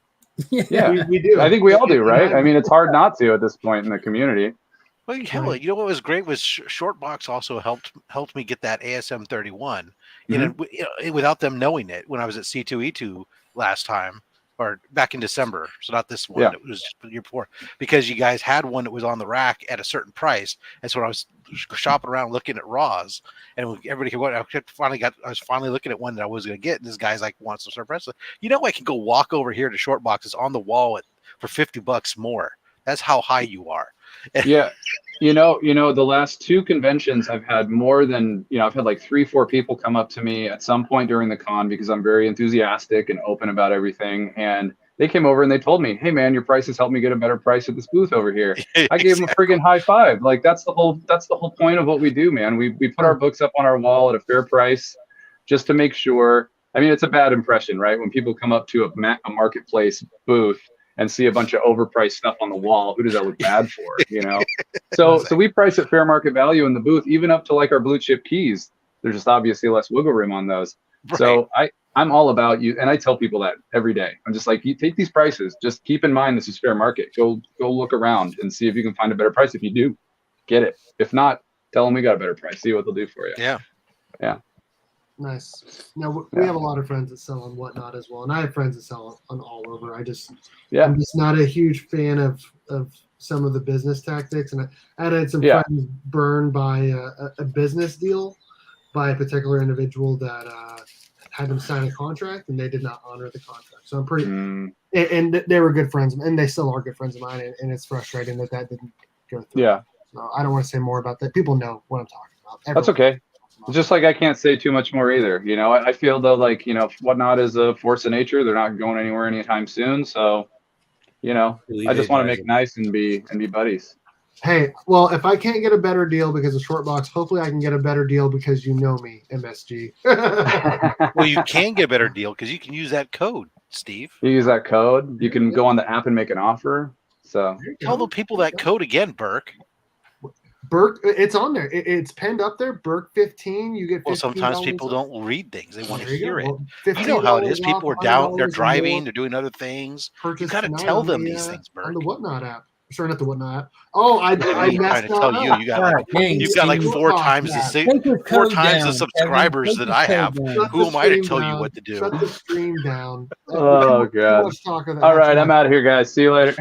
Yeah, we do. I think we all do, right? I mean, it's hard not to at this point in the community. Well, hell, what was great was Shortboxed also helped me get that ASM 31, without them knowing it, when I was at C2E2 last time, or back in December. So not this one. It was the year before, because you guys had one that was on the rack at a certain price. And so when I was shopping around looking at raws, and everybody could, I was finally looking at one that I was going to get. And this guy's like, wants to surprise it. I can go walk over here to Shortboxed. It's on the wall for $50 more. That's how high you are. Yeah. The last two conventions, I've had more than, I've had like 3-4 people come up to me at some point during the con, because I'm very enthusiastic and open about everything. And they came over and they told me, hey man, your prices helped me get a better price at this booth over here. I gave them a friggin' high five. Like that's the whole point of what we do, man. We put our books up on our wall at a fair price just to make sure. I mean, it's a bad impression, right? When people come up to a marketplace booth and see a bunch of overpriced stuff on the wall, who does that look bad for? So we price at fair market value in the booth, even up to like our blue chip keys. There's just obviously less wiggle room on those. Right. So I'm all about you, and I tell people that every day. I'm just like, you take these prices, just keep in mind this is fair market. Go look around and see if you can find a better price. If you do, get it. If not, tell them we got a better price. See what they'll do for you. Yeah. Nice. Now we have a lot of friends that sell on Whatnot as well, and I have friends that sell on all over. I'm just not a huge fan of some of the business tactics, and I had some Yeah. friends burned by a business deal by a particular individual that had them sign a contract, and they did not honor the contract. So I'm pretty, and they were good friends, and they still are good friends of mine, and it's frustrating that didn't go through. Yeah. So I don't want to say more about that. People know what I'm talking about. That's okay. Just like I can't say too much more either. You know, I feel though, like, you know, Whatnot is a force of nature. They're not going anywhere anytime soon. So, you know, I just want to make nice and be buddies. Hey, well, if I can't get a better deal because of Shortbox, hopefully I can get a better deal because you know me, MSG. Well, you can get a better deal because you can use that code, Steve. You use that code. You can go on the app and make an offer. So tell the people that code again, Berk. Berk, it's on there. It's pinned up there. Berk 15. You get. Well, sometimes people don't read things; they want to hear it. Well, you know how it is. People are down. They're driving. They're doing other things. You got to tell them these things, Berk. On the Whatnot app. Sorry, not the Whatnot app. Oh, I messed trying to tell you. You've got like four times the subscribers that I have. Who am I to tell you what to do? Shut the stream down. Oh god. All right, I'm out of here, guys. See you later.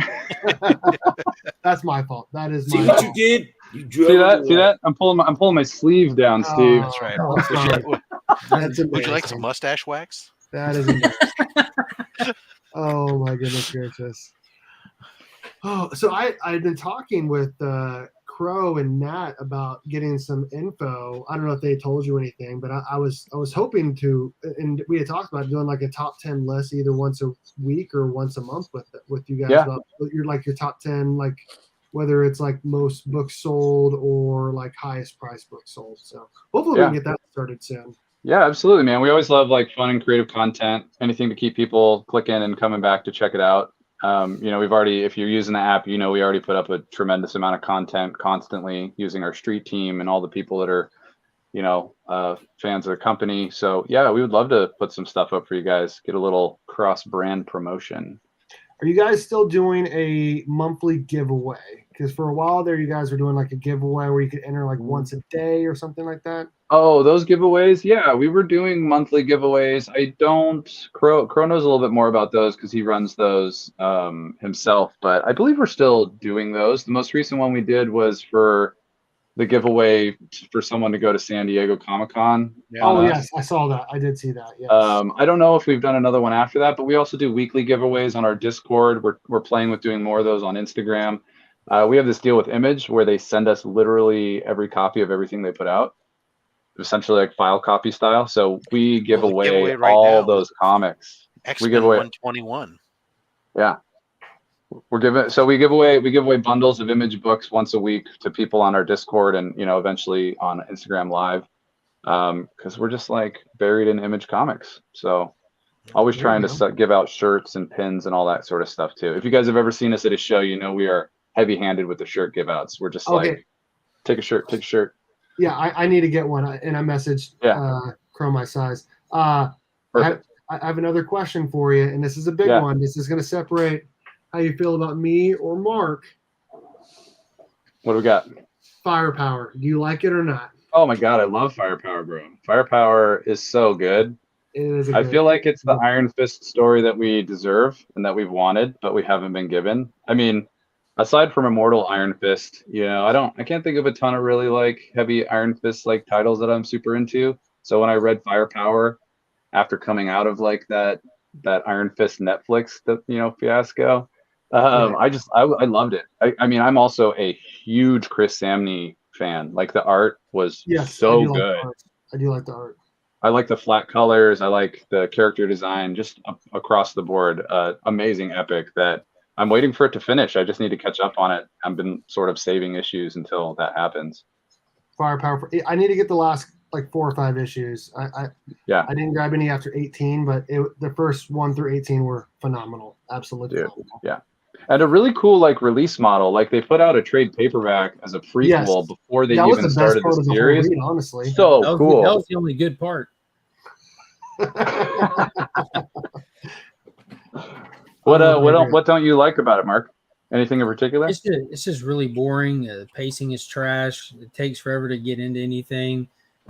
That's my fault. That is my fault. What you did. See that? I'm pulling my sleeve down, Steve. That's right. That's would you like some mustache wax? That is embarrassing. Oh my goodness gracious. Oh, so I've been talking with Crow and Nat about getting some info. I don't know if they told you anything, but I was hoping to, and we had talked about doing like a top 10 list either once a week or once a month with you guys. Yeah. About your top 10, like whether it's like most books sold or like highest price books sold. So hopefully we can get that started soon. Yeah, absolutely, man. We always love like fun and creative content, anything to keep people clicking and coming back to check it out. You know, we've already, if you're using the app, you know, we already put up a tremendous amount of content constantly using our street team and all the people that are, you know, fans of the company. So yeah, we would love to put some stuff up for you guys, get a little cross brand promotion. Are you guys still doing a monthly giveaway? Because for a while there, you guys were doing like a giveaway where you could enter like once a day or something like that. Oh, those giveaways. Yeah, we were doing monthly giveaways. Crow knows a little bit more about those because he runs those himself, but I believe we're still doing those. The most recent one we did was for the giveaway for someone to go to San Diego Comic-Con. Oh, yes, I saw that. I did see that. Yes. I don't know if we've done another one after that, but we also do weekly giveaways on our Discord. We're playing with doing more of those on Instagram. We have this deal with Image where they send us literally every copy of everything they put out, essentially like file copy style. So we give away all those comics. We give away 121. Yeah. We give away bundles of Image books once a week to people on our Discord and, you know, eventually on Instagram Live, because we're just like buried in Image comics. So always trying to give out shirts and pins and all that sort of stuff too. If you guys have ever seen us at a show, you know we are heavy-handed with the shirt give outs. We're just like, take a shirt. Yeah, I need to get one, and I messaged Crow my size. I have another question for you, and this is a big one. This is going to separate how you feel about me or Mark. What do we got? Firepower. Do you like it or not? Oh my god, I love Firepower, bro. Firepower is so good. I feel like it's the Iron Fist story that we deserve and that we've wanted, but we haven't been given. I mean, aside from Immortal Iron Fist, you know, I can't think of a ton of really like heavy Iron Fist like titles that I'm super into. So when I read Firepower after coming out of like that Iron Fist Netflix fiasco, I loved it. I mean, I'm also a huge Chris Samney fan. Like the art was so good. I do like the art. I like the flat colors. I like the character design, just across the board. Amazing epic that I'm waiting for it to finish. I just need to catch up on it. I've been sort of saving issues until that happens. Firepower. I need to get the last like 4 or 5 issues. I didn't grab any after 18, but the first 1 through 18 were phenomenal. Absolutely. Phenomenal. Yeah. And a really cool like release model. Like they put out a trade paperback as a prequel before they even started the series. Read, honestly. So cool. That was the only good part. What don't you like about it, Mark? Anything in particular? It's just really boring. The pacing is trash. It takes forever to get into anything.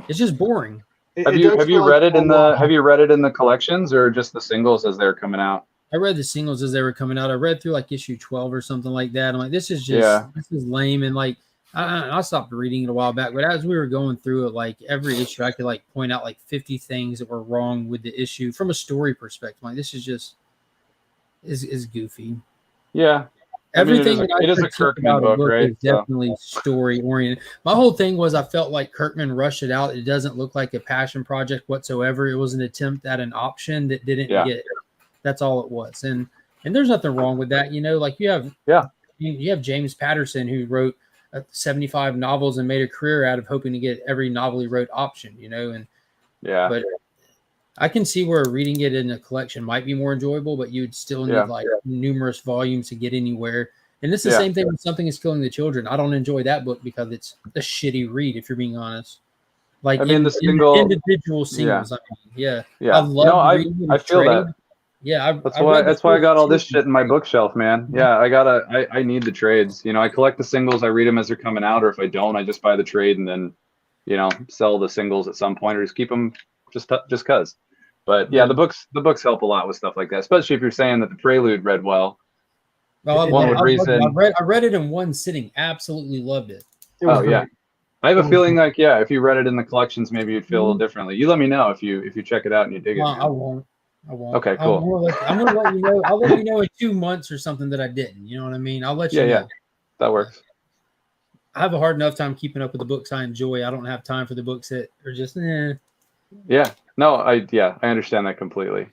It's just boring. Have you read it in the collections or just the singles as they're coming out? I read the singles as they were coming out. I read through like issue 12 or something like that. I'm like, this is lame. And like, I stopped reading it a while back, but as we were going through it, like every issue, I could like point out like 50 things that were wrong with the issue from a story perspective. Like, this is just is goofy. Yeah. Everything it is a Kirkman book, right? Is definitely story oriented. My whole thing was I felt like Kirkman rushed it out. It doesn't look like a passion project whatsoever. It was an attempt at an option that didn't get. That's all it was, and there's nothing wrong with that. You know, like you have James Patterson who wrote 75 novels and made a career out of hoping to get every novel he wrote optioned. You know, and but I can see where reading it in a collection might be more enjoyable, but you'd still need like numerous volumes to get anywhere. And it's the same thing when Something is Killing the Children. I don't enjoy that book because it's a shitty read, if you're being honest. Like the single individual singles. Yeah. I love reading it. I feel that. Yeah, that's why I got all this shit in my bookshelf, man. Yeah, I need the trades. You know, I collect the singles, I read them as they're coming out, or if I don't, I just buy the trade and then, you know, sell the singles at some point, or just keep them just cause. But yeah, the books help a lot with stuff like that, especially if you're saying that the Prelude read well. I read it in one sitting. Absolutely loved it. Oh yeah, I have a feeling like if you read it in the collections, maybe you'd feel a little differently. You let me know if you check it out and you dig it. I won't. Okay, cool. I'm gonna let you know. I'll let you know in 2 months or something that I didn't. You know what I mean? I'll let you know. Yeah, that works. I have a hard enough time keeping up with the books I enjoy. I don't have time for the books that are just Yeah. No, I understand that completely.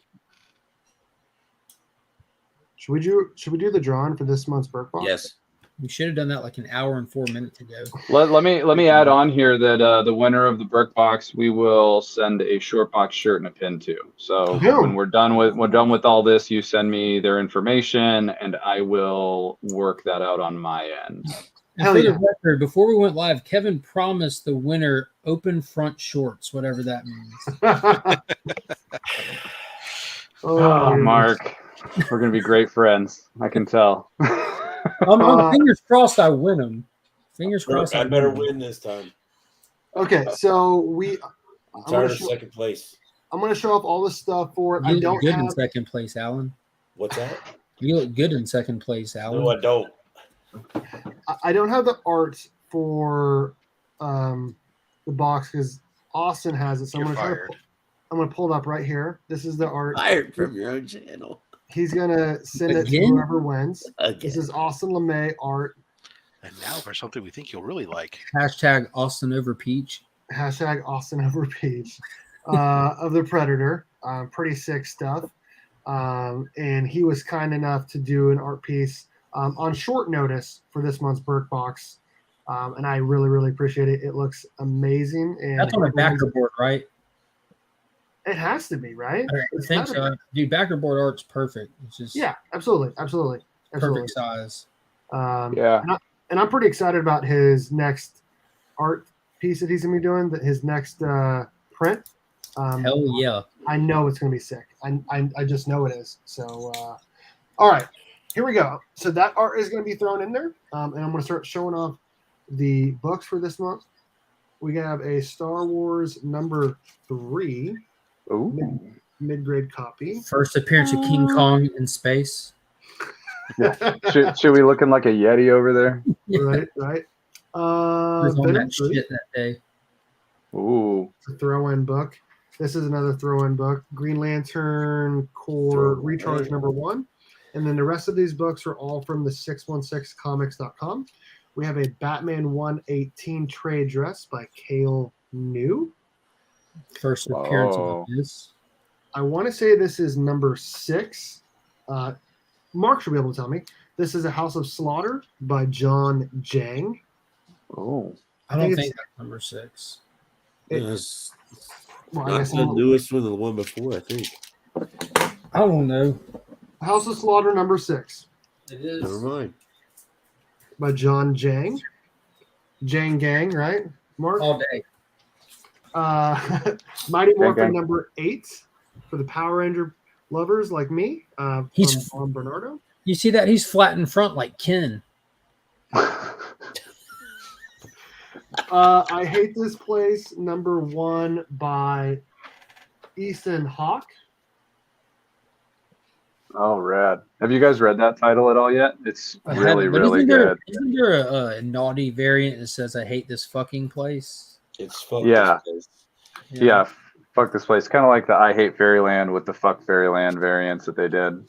Should we do the drawing for this month's Berk box? Yes. We should have done that like an hour and 4 minutes ago. Let me add on here that the winner of the Berk box, we will send a Shortboxed shirt and a pin to. So when we're done with all this, you send me their information and I will work that out on my end. And for the record, before we went live, Kevin promised the winner open front shorts, whatever that means. Oh, Mark, we're gonna be great friends. I can tell. I'm fingers crossed I win them. Fingers crossed. I better win this time. Okay, so I'm tired of second place. I'm going to show off all the stuff for it. You look good in second place, Alan. What's that? You look good in second place, Alan. No, I don't. I don't have the art for the box because Austin has it. So I'm going to pull it up right here. This is the art. Fired from your own channel. He's going to send it to whoever wins. This is Austin LeMay art. And now for something we think you'll really like. Hashtag Austin over Peach. Hashtag Austin over Peach of the Predator. Pretty sick stuff. And he was kind enough to do an art piece on short notice for this month's Berk box. And I really, really appreciate it. It looks amazing. And that's on a backer board, right? It has to be, right? I think so. Dude, backer board art's perfect. It's just absolutely. Perfect size. And I'm pretty excited about his next art piece that he's gonna be doing. His next print. Hell yeah! I know it's gonna be sick. I just know it is. So, all right, here we go. So that art is gonna be thrown in there, and I'm gonna start showing off the books for this month. We have a Star Wars #3 mid-grade copy. First appearance of King Kong in space. Yeah. Should we looking like a Yeti over there? Right. On that shit that day. Ooh. It's a throw-in book. This is another throw-in book. Green Lantern Corps Recharge #1. And then the rest of these books are all from the 616comics.com. We have a Batman 118 trade dress by Cale New. First appearance of this. I want to say this is #6. Mark should be able to tell me. This is A House of Slaughter by John Jang. Oh. I don't think that's #6. It's not the newest one, the one before, I think. I don't know. House of Slaughter #6. It is. Never mind. By John Jang. Jang Gang, right? Mark? All day. Mighty Morphin #8 for the Power Ranger lovers like me. He's from Bernardo. You see that? He's flat in front like Ken. I Hate This Place #1 by Ethan Hawke. Oh, rad. Have you guys read that title at all yet? It's I really, haven't, but really good. Isn't there a naughty variant that says "I hate this fucking place"? It's fucked. Yeah. This place. Yeah, fuck this place. Kind of like the I Hate Fairyland with the Fuck Fairyland variants that they did.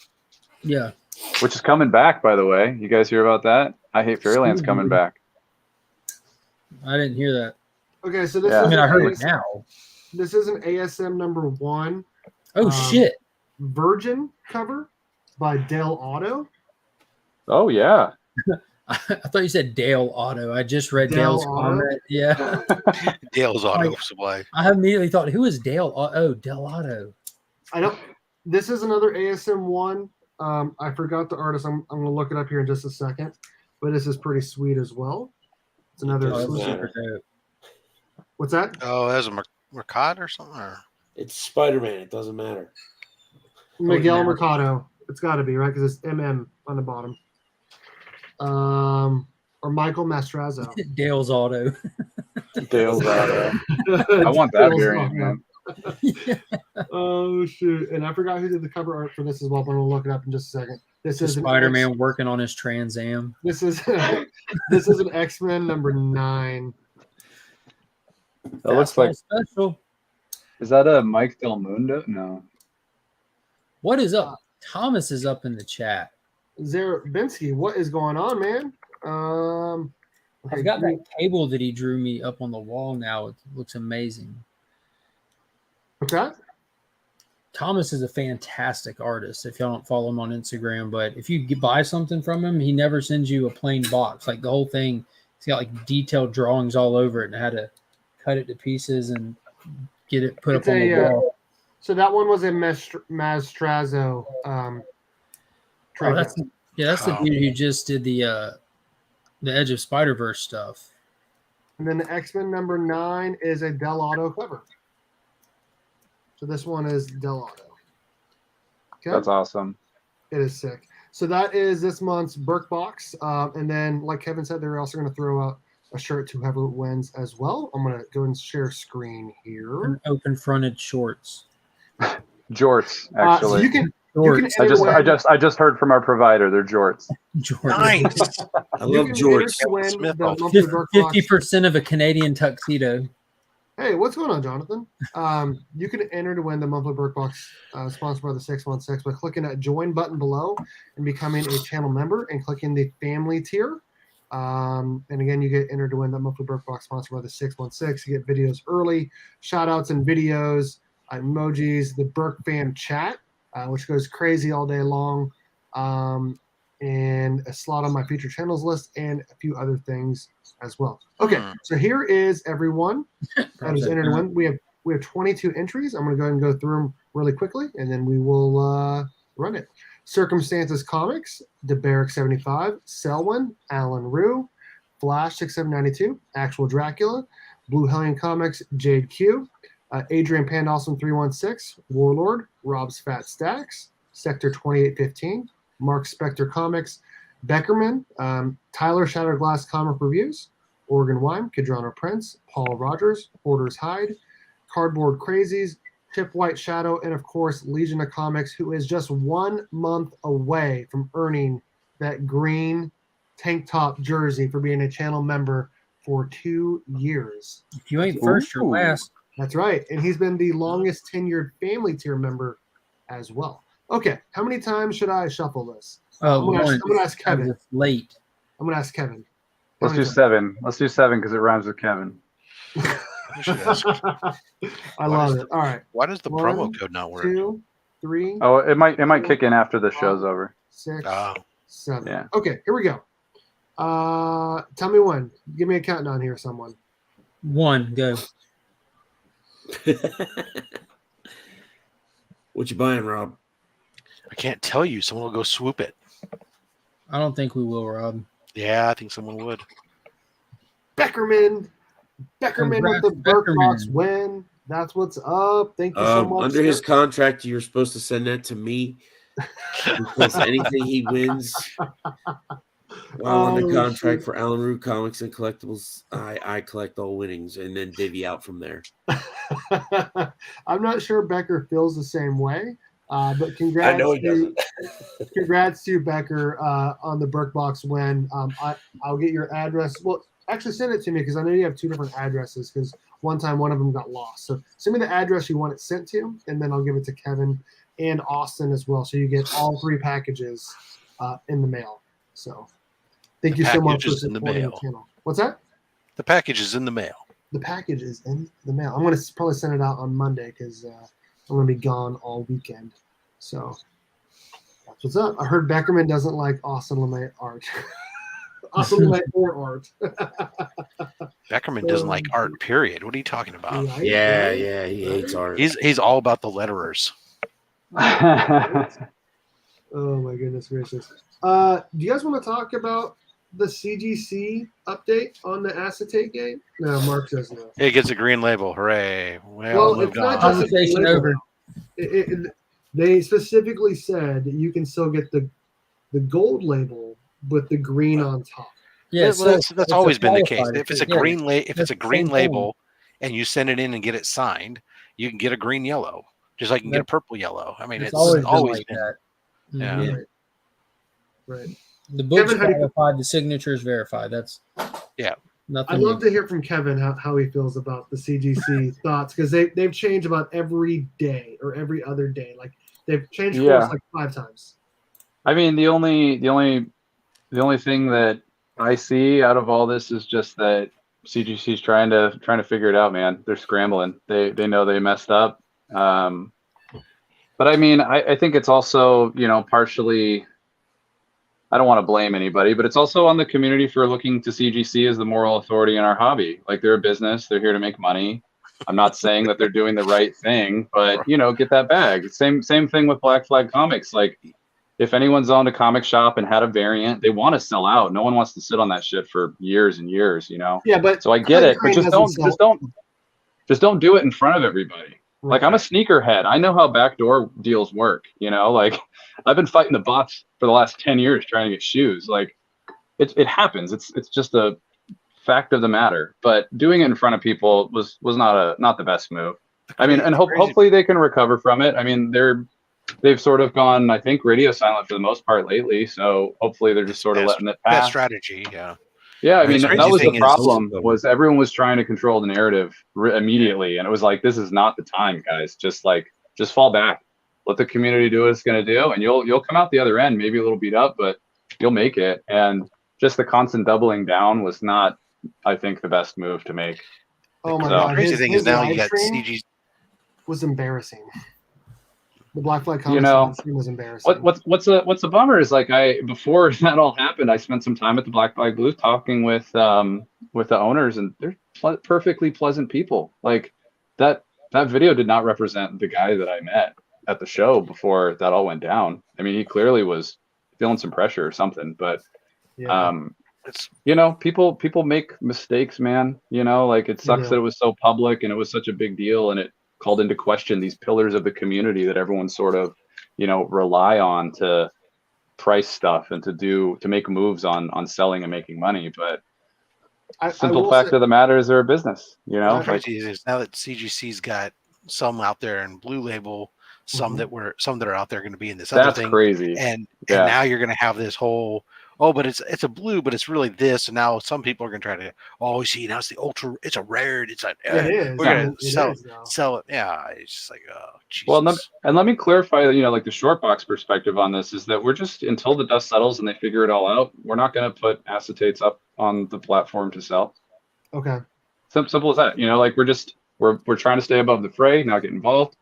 Yeah. Which is coming back, by the way. You guys hear about that? I Hate Fairyland's coming back. I didn't hear that. Okay, so this Yeah. is I mean, I heard it ASM now. This is an ASM number 1 Oh shit! Virgin cover by Dale Otto. Oh, yeah. I thought you said Dale Otto. I just read Dale Dale's Otto? comment. Yeah. Dale's Auto Supply. I immediately thought, who is Dale? Oh, Dale Otto. I don't. This is another ASM 1. I forgot the artist. I'm going to look it up here in just a second. But this is pretty sweet as well. It's another Doesn't exclusive. matter. Super dope. What's that? Oh, that's a Mercado or something? Or? It's Spider-Man. It doesn't matter. Miguel yeah. Mercado. It's got to be, right? Because it's MM on the bottom. Or Michael Mastrazo. Dale's Auto. Dale's Auto. I want that Dale's variant, Auto. man. Oh shoot! And I forgot who did the cover art for this as well, but I'm gonna look it up in just a second. This is an Spider-Man working on his Trans Am. This is this is an X-Men number 9. That looks like. Special. Is that a Mike Del Mundo? No. What is up? Thomas is up in the chat. Zarabinsky, what is going on, man? I've got that cable that he drew me up on the wall now. It looks amazing. Okay. Thomas is a fantastic artist if y'all don't follow him on Instagram. But if you buy something from him, he never sends you a plain box. Like the whole thing, he's got like detailed drawings all over it and how to cut it to pieces and get it put up on the wall. So that one was a Mastrazo. Oh, that's the dude who just did the Edge of Spider-Verse stuff. And then the X-Men number 9 is a Del Otto cover. So this one is Del Otto. Okay. That's awesome. It is sick. So that is this month's Berk box. And then, like Kevin said, they're also going to throw out a shirt to whoever wins as well. I'm going to go and share screen here. And open-fronted shorts. Jorts, So actually. you can Shorts. I just heard from our provider. They're jorts. Nice. I love George. Smith. 50% of a Canadian tuxedo. Hey, what's going on, Jonathan? You can enter to win the monthly Berk box sponsored by the 616 by clicking that join button below and becoming a channel member and clicking the family tier. And again, you get entered to win that monthly Berk box sponsored by the 616. You get videos early, shout outs and videos, emojis, the Berk fan chat, which goes crazy all day long, and a slot on my featured channels list and a few other things as well. Okay, so here is everyone that is entered to win. We have 22 entries. I'm going to go ahead and go through them really quickly, and then we will run it. Circumstances Comics, DeBerk 75, Selwyn, Alan Rue, Flash 6792, Actual Dracula, Blue Hellion Comics, Jade Q, Adrian Pandawson 316, Warlord, Rob's Fat Stacks, Sector 2815, Mark Spector Comics, Beckerman, Tyler Shatterglass Comic Reviews, Oregon Wyme, Kedrano Prince, Paul Rogers, Hoarder's Hide, Cardboard Crazies, Chip White Shadow, and of course Legion of Comics, who is just 1 month away from earning that green tank top jersey for being a channel member for 2 years. If you ain't first, you're last. That's right. And he's been the longest tenured family tier member as well. Okay, how many times should I shuffle this? I'm gonna ask Kevin. It's late. I'm going to ask Kevin. Let's do 7. Let's do 7 because it rhymes with Kevin. I love it. All right. Why does the 1, promo code not work? 2, 3. Oh, it might kick in after the show's over. 6, Oh. 7. Yeah. Okay, here we go. Tell me when. Give me a countdown here, someone. 1, go. What you buying, Rob? I can't tell you. Someone will go swoop it. I don't think we will, Rob. Yeah, I think someone would. Beckerman with Congrats, the Berk box Beckerman. win. That's what's up. Thank you so much. Under his contract, you're supposed to send that to me because anything he wins while under contract shit. for Alan Rue Comics and Collectibles, I collect all winnings and then divvy out from there. I'm not sure Becker feels the same way, But I know he doesn't. congrats to Becker on the Berk box win. I'll get your address. Well, actually send it to me because I know you have two different addresses because one time one of them got lost. So send me the address you want it sent to, and then I'll give it to Kevin and Austin as well. So you get all 3 packages in the mail. So thank you so much for supporting the channel. What's that? The package is in the mail. The package is in the mail. I'm going to probably send it out on Monday because I'm going to be gone all weekend. So that's what's up. I heard Beckerman doesn't like Austin LeMay art. Austin LeMay or art. Beckerman doesn't like art, period. What are you talking about? Right, Yeah, right, yeah, he hates art. He's all about the letterers. Oh my goodness gracious. Do you guys want to talk about the CGC update on the Acetate game? No, Mark says no. It gets a green label. Hooray. Well, it's not just Conversation over. They specifically said that you can still get the gold label with the green on top. Yeah, well, that's always been the case. qualified. If it's a Yeah, green if it's a green same label and you send it in and get it signed, you can get a green yellow, just like you can get a purple yellow. I mean, it's always been that. Yeah. Mhm. Right. The book's Kevin, verified, the signature is verified. That's nothing. I'd love to hear from Kevin how he feels about the CGC thoughts because they've changed about every day or every other day. Like they've changed course like 5 times. I mean, the only thing that I see out of all this is just that CGC's trying to figure it out, man. They're scrambling. They know they messed up. But I mean, I think it's also, partially, I don't want to blame anybody, but it's also on the community for looking to CGC as the moral authority in our hobby. Like they're a business, they're here to make money. I'm not saying that they're doing the right thing, but get that bag. Same thing with Black Flag Comics. Like if anyone's owned a comic shop and had a variant, they want to sell out. No one wants to sit on that shit for years and years, Yeah, but so I get it, but just don't do it in front of everybody. Right. Like I'm a sneakerhead. I know how backdoor deals work. Like I've been fighting the bots for the last 10 years trying to get shoes. Like it happens. It's just a fact of the matter. But doing it in front of people was not the best move. I mean, and hopefully they can recover from it. I mean, they've sort of gone, I think, radio silent for the most part lately. So hopefully they're just sort of letting it pass. That strategy, yeah. Yeah, I mean, The that was crazy the thing problem, was everyone was trying to control the narrative immediately. And it was like, this is not the time, guys. Just fall back. Let the community do what it's going to do. And you'll come out the other end, maybe a little beat up, but you'll make it. And just the constant doubling down was not, I think, the best move to make. Oh my So- god! The crazy thing is now you live got stream CG. was embarrassing. The Black Flag Comics live stream was embarrassing. What's a bummer is like before that all happened, I spent some time at the Black Flag booth talking with the owners, and they're perfectly pleasant people. Like that video did not represent the guy that I met at the show before that all went down. I mean, he clearly was feeling some pressure or something, but It's people make mistakes, man. Like it sucks that it was so public and it was such a big deal, and it called into question these pillars of the community that everyone sort of, rely on to price stuff and to make moves on selling and making money. But simple fact of the matter is they're a business, the crazy is now that CGC's got some out there in Blue Label, some that are out there going to be in this other thing. That's crazy. And now you're going to have this whole, but it's a blue, but it's really this. And now some people are going to try to, see, now it's the ultra, it's a rare, it's a, It is. we're going It to is, sell it. Yeah. It's just like, oh, Jesus. Well, and let me clarify, like the Shortbox perspective on this is that we're just, until the dust settles and they figure it all out, we're not going to put acetates up on the platform to sell. Okay. Simple as that. Like we're trying to stay above the fray, not get involved,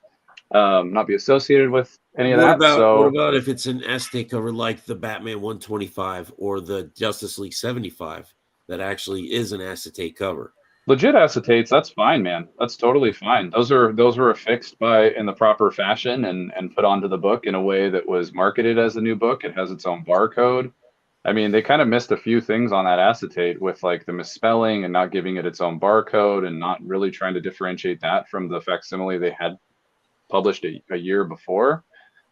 not be associated with any of that. What about if it's an acetate cover like the Batman 125 or the Justice League 75 that actually is an acetate cover? Legit acetates, that's fine, man. That's totally fine. Those were affixed in the proper fashion and put onto the book in a way that was marketed as a new book. It has its own barcode. I mean, they kind of missed a few things on that acetate with like the misspelling and not giving it its own barcode and not really trying to differentiate that from the facsimile they had published a year before.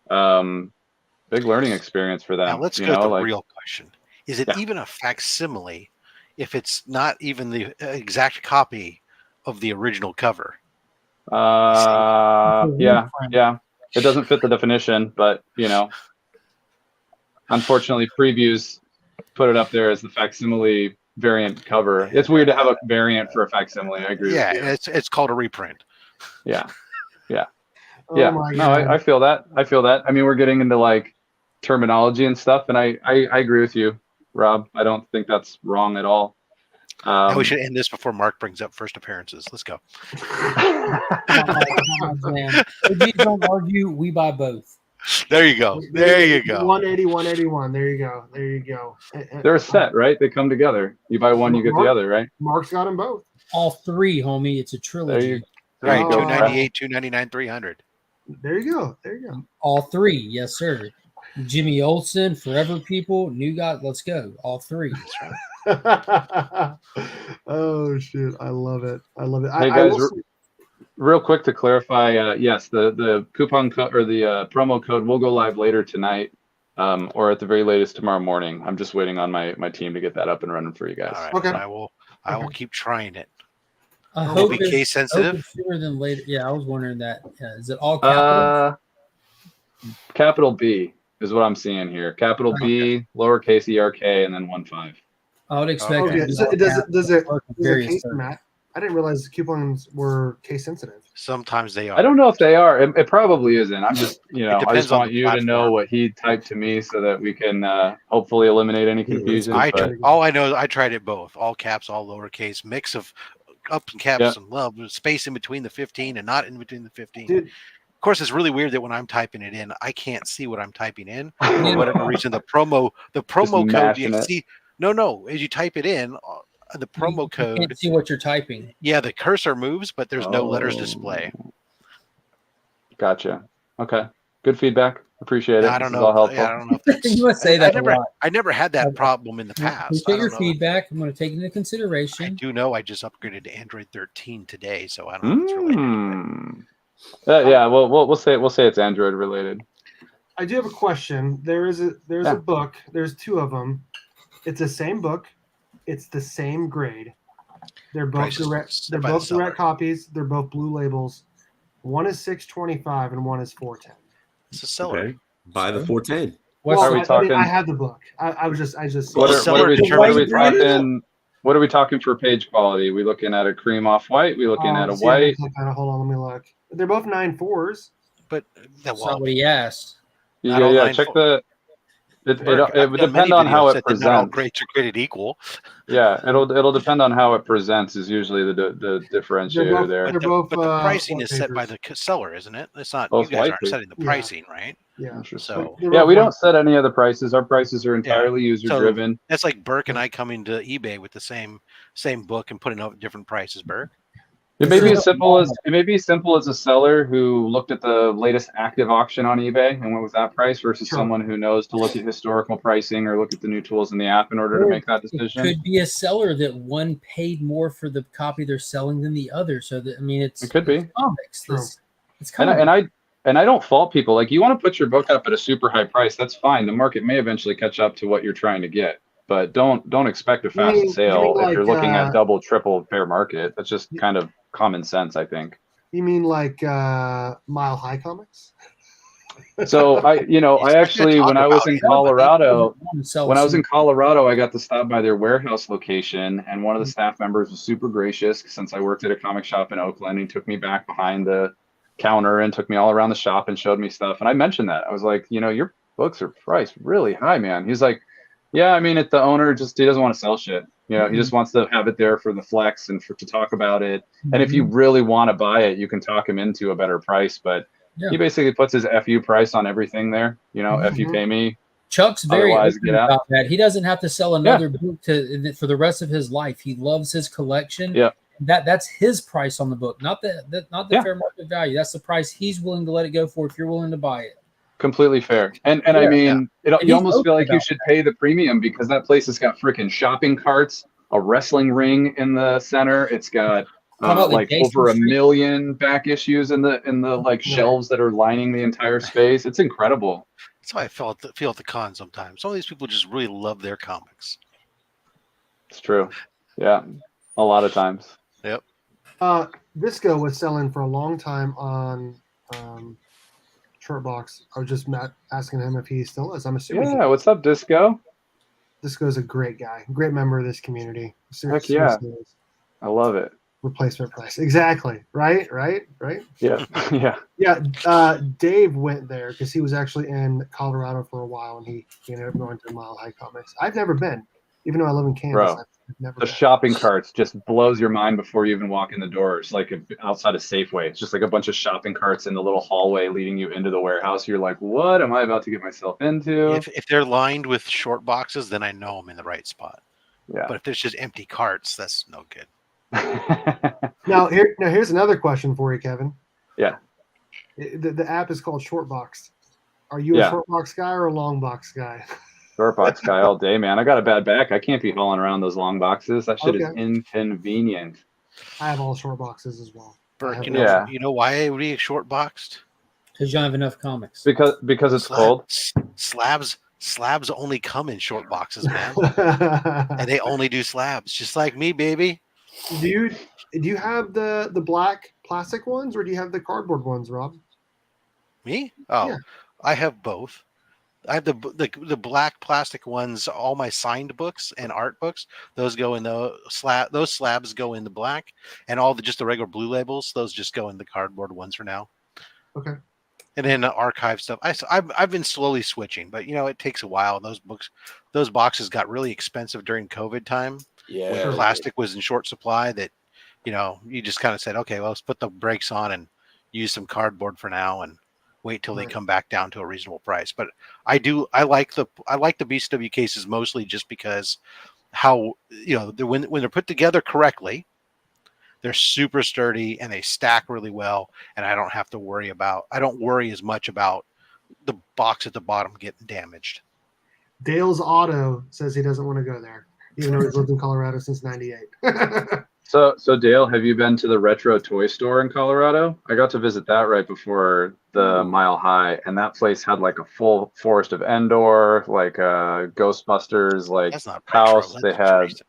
Big learning experience for them. Now let's go to the real question. Is it even a facsimile if it's not even the exact copy of the original cover? Yeah. It doesn't fit the definition, but unfortunately, previews put it up there as the facsimile variant cover. It's weird to have a variant for a facsimile. I agree Yeah, with you. it's called a reprint. Yeah. Oh Yeah. my No, God. I feel that. I mean, we're getting into like terminology and stuff, and I agree with you, Rob. I don't think that's wrong at all. Now we should end this before Mark brings up first appearances. Let's go. OGs don't argue. We buy both. There you go. There you go. 180, 181. There you go. They're a set, right? They come together. You buy one, you get the other, right? Mark's got them both. All three, homie. It's a trilogy. Right, Oh. 298, 299, 300. There you go. All three, yes, sir. Jimmy Olsen, Forever People, New God. Let's go. All three. Oh shit! I love it. Hey guys, real quick to clarify, yes, the coupon code or the promo code will go live later tonight, or at the very latest tomorrow morning. I'm just waiting on my team to get that up and running for you guys. All right. Okay. I will keep trying it. I Will hope be it's case sensitive. sooner than later. Yeah, I was wondering that. Is it all capital? Capital B is what I'm seeing here. Capital B, lowercase ERK, and then 1.5. I would expect. Okay. it to be So all does it capital. case format? I didn't realize coupons were case sensitive. Sometimes they are. I don't know if they are. It probably isn't. I'm just, I depends just on want the you to know platform. what he typed to me so that we can hopefully eliminate any confusion. All I know, I tried it both. All caps, all lowercase, mix of up and caps and love, space in between the 15 and not in between the 15. Dude. Of course, it's really weird that when I'm typing it in, I can't see what I'm typing in. For whatever reason, the promo code, you see, no, as you type it in, the promo code. You can't see what you're typing. Yeah, the cursor moves, but there's no letters display. Gotcha. Okay. Good feedback. Appreciate it. I don't know. All helpful. I don't know. If You must say that a lot. I never had that problem in the past. Appreciate your feedback. I'm going to take it into consideration. I do know I just upgraded to Android 13 today, so I don't know if it's related to it. Yeah, we'll say it's Android related. I do have a question. There's a book. There's two of them. It's the same book. It's the same grade. They're both direct. They're both direct copies. They're both blue labels. One is $6.25 and one is $4.10. It's a seller. Okay. Buy the 410. What are we talking? I had the book. I just. What are we talking? What are we talking for page quality? We looking at a cream off white? We looking at a white? Hold on, let me look. They're both 9.4s. But that's not what he asked. Yeah. Check the. It would depend on how it presents. Not all grades are created equal. Yeah, it'll depend on how it presents. Is usually the differentiator there. But the pricing is set by the seller, isn't it? It's not. You guys aren't setting the pricing, right? Yeah. So we don't set any of the prices. Our prices are entirely user driven. That's like Berk and I coming to eBay with the same book and putting out different prices. Berk. It may be as simple as a seller who looked at the latest active auction on eBay and went with that price versus someone who knows to look at historical pricing or look at the new tools in the app in order to make that decision. It could be a seller that one paid more for the copy they're selling than the other. So that it could be comics. It's comics. And I don't fault people. Like, you want to put your book up at a super high price, that's fine. The market may eventually catch up to what you're trying to get. But don't expect a fast sale if you're looking at double, triple fair market. That's just kind of common sense, I think. You mean like Mile High Comics? So I actually, when I was in Colorado, I got to stop by their warehouse location, and one of the staff members was super gracious since I worked at a comic shop in Oakland. He took me back behind the counter and took me all around the shop and showed me stuff. And I mentioned that. I was like, your books are priced really high, man. He's like, yeah, I mean, the owner he doesn't want to sell shit. He just wants to have it there for the flex and to talk about it. And if you really want to buy it, you can talk him into a better price. But he basically puts his FU price on everything there. FU pay me. Chuck's very open about that. He doesn't have to sell another book for the rest of his life. He loves his collection. Yeah. That's his price on the book, not the fair market value. That's the price he's willing to let it go for if you're willing to buy it. Completely fair. And I mean, you almost feel like you should pay the premium because that place has got freaking shopping carts, a wrestling ring in the center. It's got like over 1 million back issues in the like shelves that are lining the entire space. It's incredible. That's how I feel at the con sometimes. Some of these people just really love their comics. It's true. Yeah. A lot of times. Yep. Visco was selling for a long time on Shortbox. I was just asking him if he still is. I'm assuming. Yeah, what's up, Disco? Disco's a great guy, great member of this community. Heck yeah. Seriously is. I love it. Replacement price. Exactly. Right. Yeah, yeah. Yeah. Dave went there because he was actually in Colorado for a while, and he ended up going to Mile High Comics. I've never been, even though I live in Kansas. Bro, I've never The been. shopping carts just blows your mind before you even walk in the doors. Like outside of Safeway, it's just like a bunch of shopping carts in the little hallway leading you into the warehouse. You're like, what am I about to get myself into? If they're lined with short boxes, then I know I'm in the right spot. Yeah. But if there's just empty carts, that's no good. Now here's another question for you, Kevin. Yeah. The app is called Shortboxed. Are you Yeah. a Shortbox guy or a long box guy? Short box guy all day, man. I got a bad back. I can't be hauling around those long boxes. That shit is Okay. inconvenient. I have all short boxes as well. Berk, you Yeah. know why it would be short boxed? Because you don't have enough comics. Because it's cold. Slabs only come in short boxes, man. And they only do slabs, just like me, baby. Do you have the black plastic ones or do you have the cardboard ones, Rob? Me? Oh, Yeah. I have both. I have the black plastic ones. All my signed books and art books, those go in the slab. Those slabs go in the black, and all just the regular blue labels, those just go in the cardboard ones for now. Okay. And then the archive stuff. I've been slowly switching, but it takes a while. Those boxes got really expensive during COVID time. Yeah. When plastic was in short supply, that you just kind of said, okay, well, let's put the brakes on and use some cardboard for now and wait till they come back down to a reasonable price. But I like the BCW cases mostly just because how when they're put together correctly, they're super sturdy and they stack really well, and I don't worry as much about the box at the bottom getting damaged. Dale's Auto says he doesn't want to go there, even though he's lived in Colorado since '98. So Dale, have you been to the retro toy store in Colorado? I got to visit that right before the Mile High, and that place had like a full Forest of Endor, like Ghostbusters, like That's not house. retro, They that's had, recent.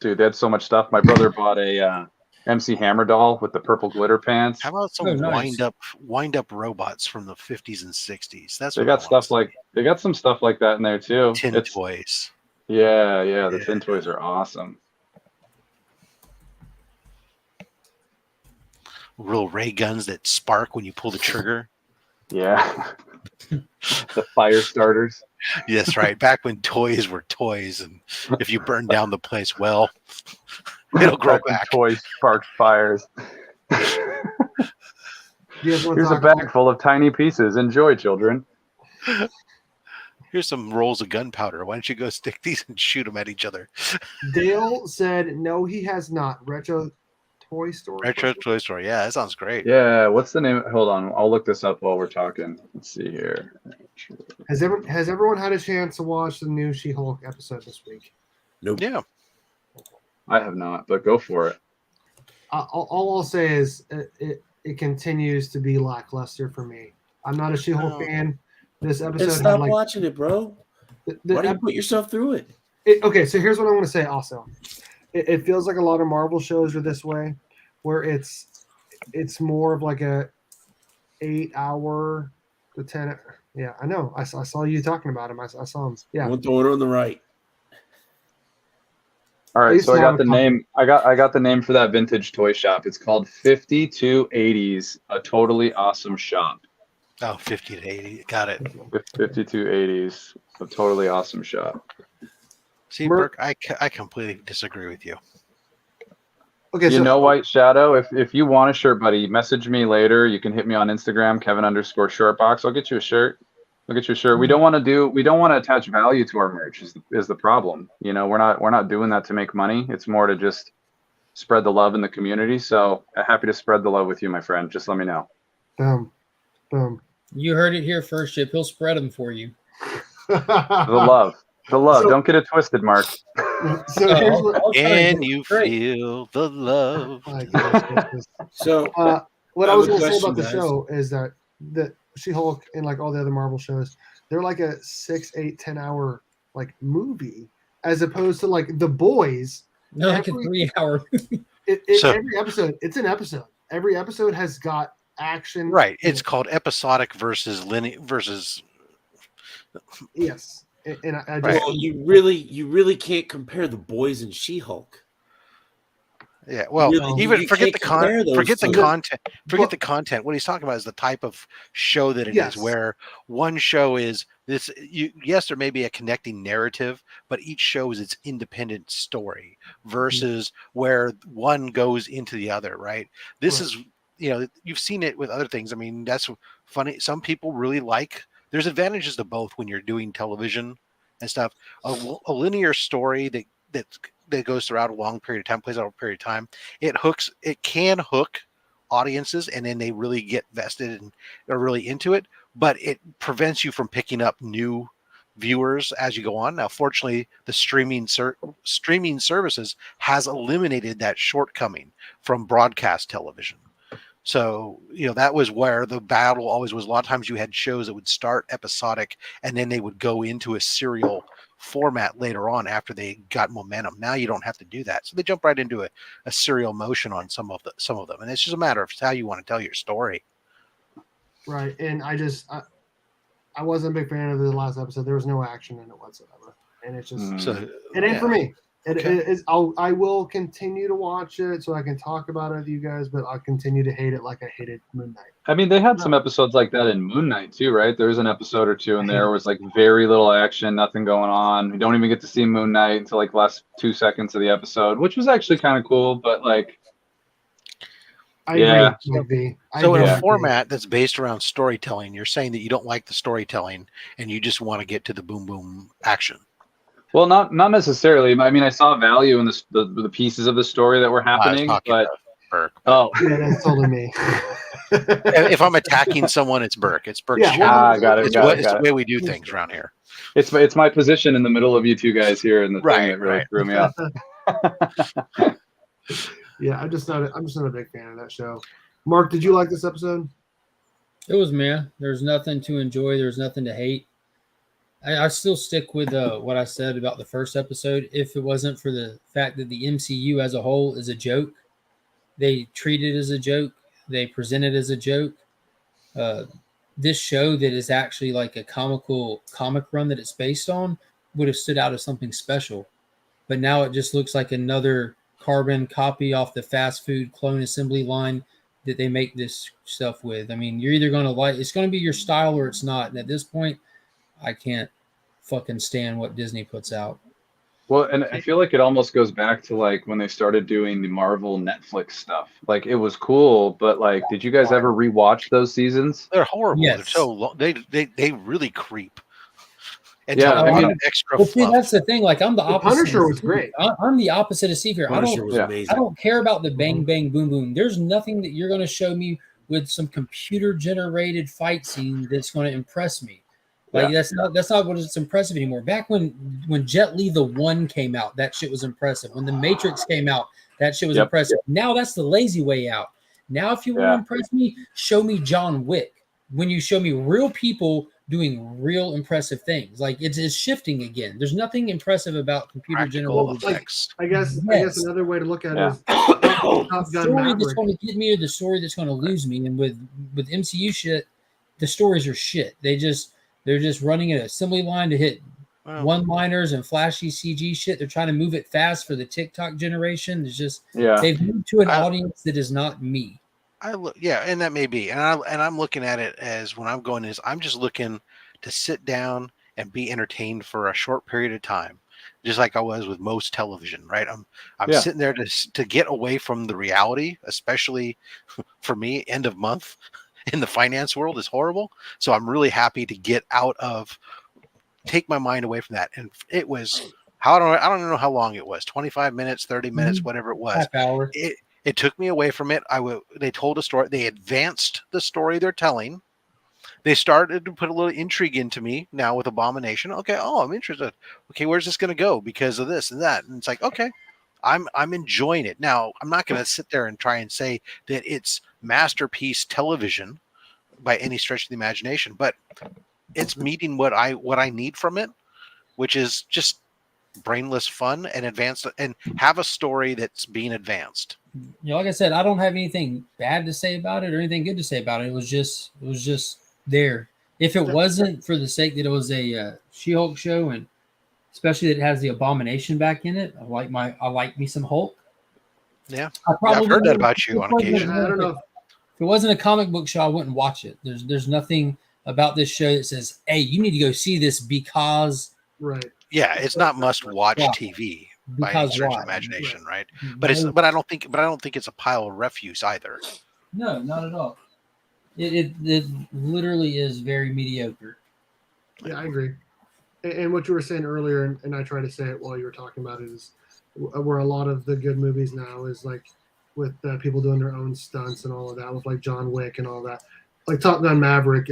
dude, they had so much stuff. My brother bought a MC Hammer doll with the purple glitter pants. How about some nice. wind up robots from the 50s and 60s? That's They what got I stuff want. like they got some stuff like that in there too. Tin It's- toys. Yeah, the Yeah. tin toys are awesome. Real ray guns that spark when you pull the trigger. Yeah, the fire starters. Yes, right. Back when toys were toys, and if you burn down the place, well, it'll grow Back when back. Toys sparked fires. Do you guys want to Here's a talk bag full of tiny pieces. Enjoy, children. Here's some rolls of gunpowder. Why don't you go stick these and shoot them at each other? Dale said no, he has not. Retro Toy Store. Retro Toy Store. Yeah, that sounds great. Yeah, what's the name? Hold on, I'll look this up while we're talking. Let's see here. Has everyone had a chance to watch the new She-Hulk episode this week? Nope. Yeah. I have not, but go for it. All I'll say is it continues to be lackluster for me. I'm not a She-Hulk No. fan. This Then episode stop had watching it, bro. the Why do you put yourself through it? okay, so here's what I want to say also. It feels like a lot of Marvel shows are this way, where it's more of like a 8 hour to 10. Yeah, I know. I saw you talking about him. I saw him. Yeah. One thrower on the right. All I right, used so to I have got a the couple. name. I got the name for that vintage toy shop. It's called 5280s, a totally awesome shop. Oh, 50 to 80. Got it. 5280s, a totally awesome shop. See, Merc- Burke, I completely disagree with you. Okay, You so know, White Shadow, if you want a shirt, buddy, message me later. You can hit me on Instagram, Kevin_Shortbox. I'll get you a shirt. I'll get you a shirt. We don't want to attach value to our merch is the problem. We're not doing that to make money. It's more to just spread the love in the community. So happy to spread the love with you, my friend. Just let me know. boom. You heard it here first, Chip. He'll spread them for you. The love. So- Don't get it twisted, Mark. So here's what. I'll try to Can get it you straight. feel the love? My goodness. So What I I was have a going to say question, about the guys. show is that the She-Hulk and like all the other Marvel shows, they're like a 6, 8, 10 hour like movie, as opposed to like The Boys. They're like a Every- 3 hour. So- Every episode, it's an episode. Every episode has got action. Right. It's called episodic versus linear versus. Yes, and I just Right. Well, you really can't compare the boys and She-Hulk. Yeah, well, Really, even you forget can't compare those forget the two. content. Forget But- the content. What he's talking about is the type of show that it is. Yes. Where one show is this. Yes, there may be a connecting narrative, but each show is its independent story. Versus where one goes into the other. Right. This Right. is you've seen it with other things. I mean, that's funny. Some people really like. There's advantages to both when you're doing television and stuff. A linear story that goes throughout a long period of time, plays out a period of time. It can hook audiences, and then they really get vested and are really into it. But it prevents you from picking up new viewers as you go on. Now, fortunately, the streaming services has eliminated that shortcoming from broadcast television. So, that was where the battle always was. A lot of times you had shows that would start episodic and then they would go into a serial format later on after they got momentum. Now you don't have to do that. So they jump right into a serial motion on some of them. And it's just a matter of how you want to tell your story. Right, and I wasn't a big fan of the last episode. There was no action in it whatsoever, and it's just So it ain't for me. Okay. I will continue to watch it so I can talk about it with you guys, but I'll continue to hate it like I hated Moon Knight. I mean, they had some episodes like that in Moon Knight too, right? There's an episode or two in there where it's like very little action, nothing going on. We don't even get to see Moon Knight until like the last 2 seconds of the episode, which was actually kind of cool, but like, I Yeah. agree, Mike V. I So in agree a with format that's based around storytelling, you're saying that you don't like the storytelling and you just want to get to the boom boom action. well, not necessarily. I mean, I saw value in the pieces of the story that were I was happening, talking but to Berk. oh, you. Yeah, that's totally me. If I'm attacking someone, it's Burke. It's Burke's Yeah, channel. ah, got it, It's got it, the got it. way we do things around here. It's my position in the middle of you two guys here in the thing Right, that really right. threw me off. Yeah, I'm just not a big fan of that show. Mark, did you like this episode? It was man. There's nothing to enjoy. There's nothing to hate. I still stick with what I said about the first episode. If it wasn't for the fact that the MCU as a whole is a joke, they treat it as a joke. They present it as a joke. This show that is actually like a comic run that it's based on would have stood out as something special. But now it just looks like another carbon copy off the fast food clone assembly line that they make this stuff with. I mean, you're either going to like it's going to be your style or it's not. And at this point, I can't fucking stand what Disney puts out. Well, and I feel like it almost goes back to like when they started doing the Marvel Netflix stuff. Like it was cool, but like, did you guys ever rewatch those seasons? They're horrible. Yes. They're so long. They really creep. And Yeah, tell I a lot mean- of extra But see, fluff. that's the thing. Like I'm the The opposite. Punisher of was Steve. great. I'm the opposite of Steve here. Punisher was Yeah. amazing. I don't care about the bang bang boom boom. There's nothing that you're going to show me with some computer generated fight scene that's going to impress me. Like that's not what is impressive anymore. Back when Jet Li the One came out, that shit was impressive. When the Matrix came out, that shit was Yep. impressive. Now that's the lazy way out. Now if you want to Yeah. impress me, show me John Wick. When you show me real people doing real impressive things, like it's shifting again. There's nothing impressive about computer Practical generated. effects. I guess Yes. another way to look at Yeah. it is Top The Gun story that's Maverick. going to get me or the story that's going to lose me. And with MCU shit, the stories are shit. They're just running an assembly line to hit Well, one-liners and flashy CG shit. They're trying to move it fast for the TikTok generation. There's just Yeah. they've moved to an I- audience that is not me. and that may be, and I'm looking at it as when I'm going is I'm just looking to sit down and be entertained for a short period of time, just like I was with most television. Right, I'm Yeah. sitting there to get away from the reality, especially for me. End of month in the finance world is horrible, so I'm really happy to get out of, take my mind away from that. And it was I don't know how long it was, 25 minutes, 30 minutes, whatever it was. Half hour. It took me away from it. They told a story. They advanced the story they're telling. They started to put a little intrigue into me now with Abomination. Okay, I'm interested. Okay, where's this going to go because of this and that? And it's like, okay, I'm enjoying it. Now, I'm not going to sit there and try and say that it's masterpiece television by any stretch of the imagination, but it's meeting what I need from it, which is just brainless fun and advanced and have a story that's being advanced. like I said, I don't have anything bad to say about it or anything good to say about it. It was just there. If it wasn't for the sake that it was a She-Hulk show, and especially that it has the Abomination back in it, I like me some Hulk. Yeah, I've heard that about you on occasion. I don't know. If it wasn't a comic book show, I wouldn't watch it. There's nothing about this show that says, "Hey, you need to go see this because." Right. Yeah, it's not must-watch Yeah. TV by any Because stretch why? of imagination, right? No. But I don't think it's a pile of refuse either. No, not at all. It literally is very mediocre. Yeah, I agree. And what you were saying earlier, and I tried to say it while you were talking about it, is where a lot of the good movies now is like with people doing their own stunts and all of that, with like John Wick and all that. Like Top Gun Maverick,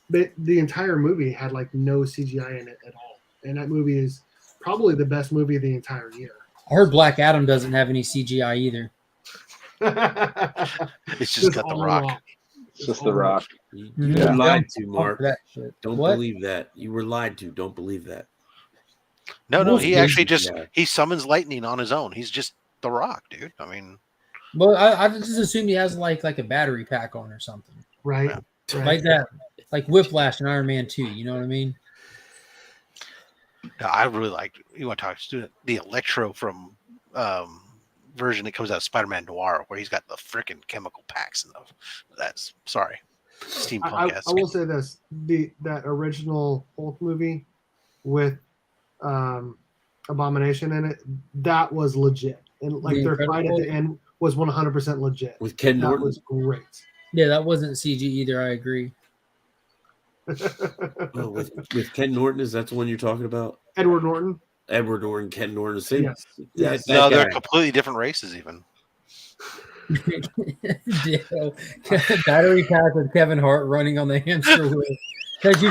the entire movie had like no CGI in it at all. And that movie is probably the best movie of the entire year. I heard Black Adam doesn't have any CGI either. It's just got The Rock. It's just The Rock. You Yeah. were lied to, Mark. That shit. Don't What? believe that. You were lied to. Don't believe that. No, Most he actually movies, just yeah. he summons lightning on his own. He's just The Rock, dude. I mean, Well, I just assumed he has like a battery pack on or something Right. Yeah. like that, like Whiplash and Iron Man 2. You know what I mean? I really like. You want to talk to the Electro from version that comes out of Spider-Man Noir, where he's got the freaking chemical packs and stuff. That's sorry, steampunk. I will say this: that original Hulk movie with Abomination in it, that was legit, and like The their fight at Incredible the end was 100% legit. With Ken That Norton. was great. Yeah, that wasn't CG either. I agree. Oh, with Ken Norton, is that the one you're talking about? Edward Norton. Edward Norton, Ken Norton, the same. Yes. that- Yes. that No, they're guy. completely different races, even. Yeah, battery pack with Kevin Hart running on the hamster wheel. Because you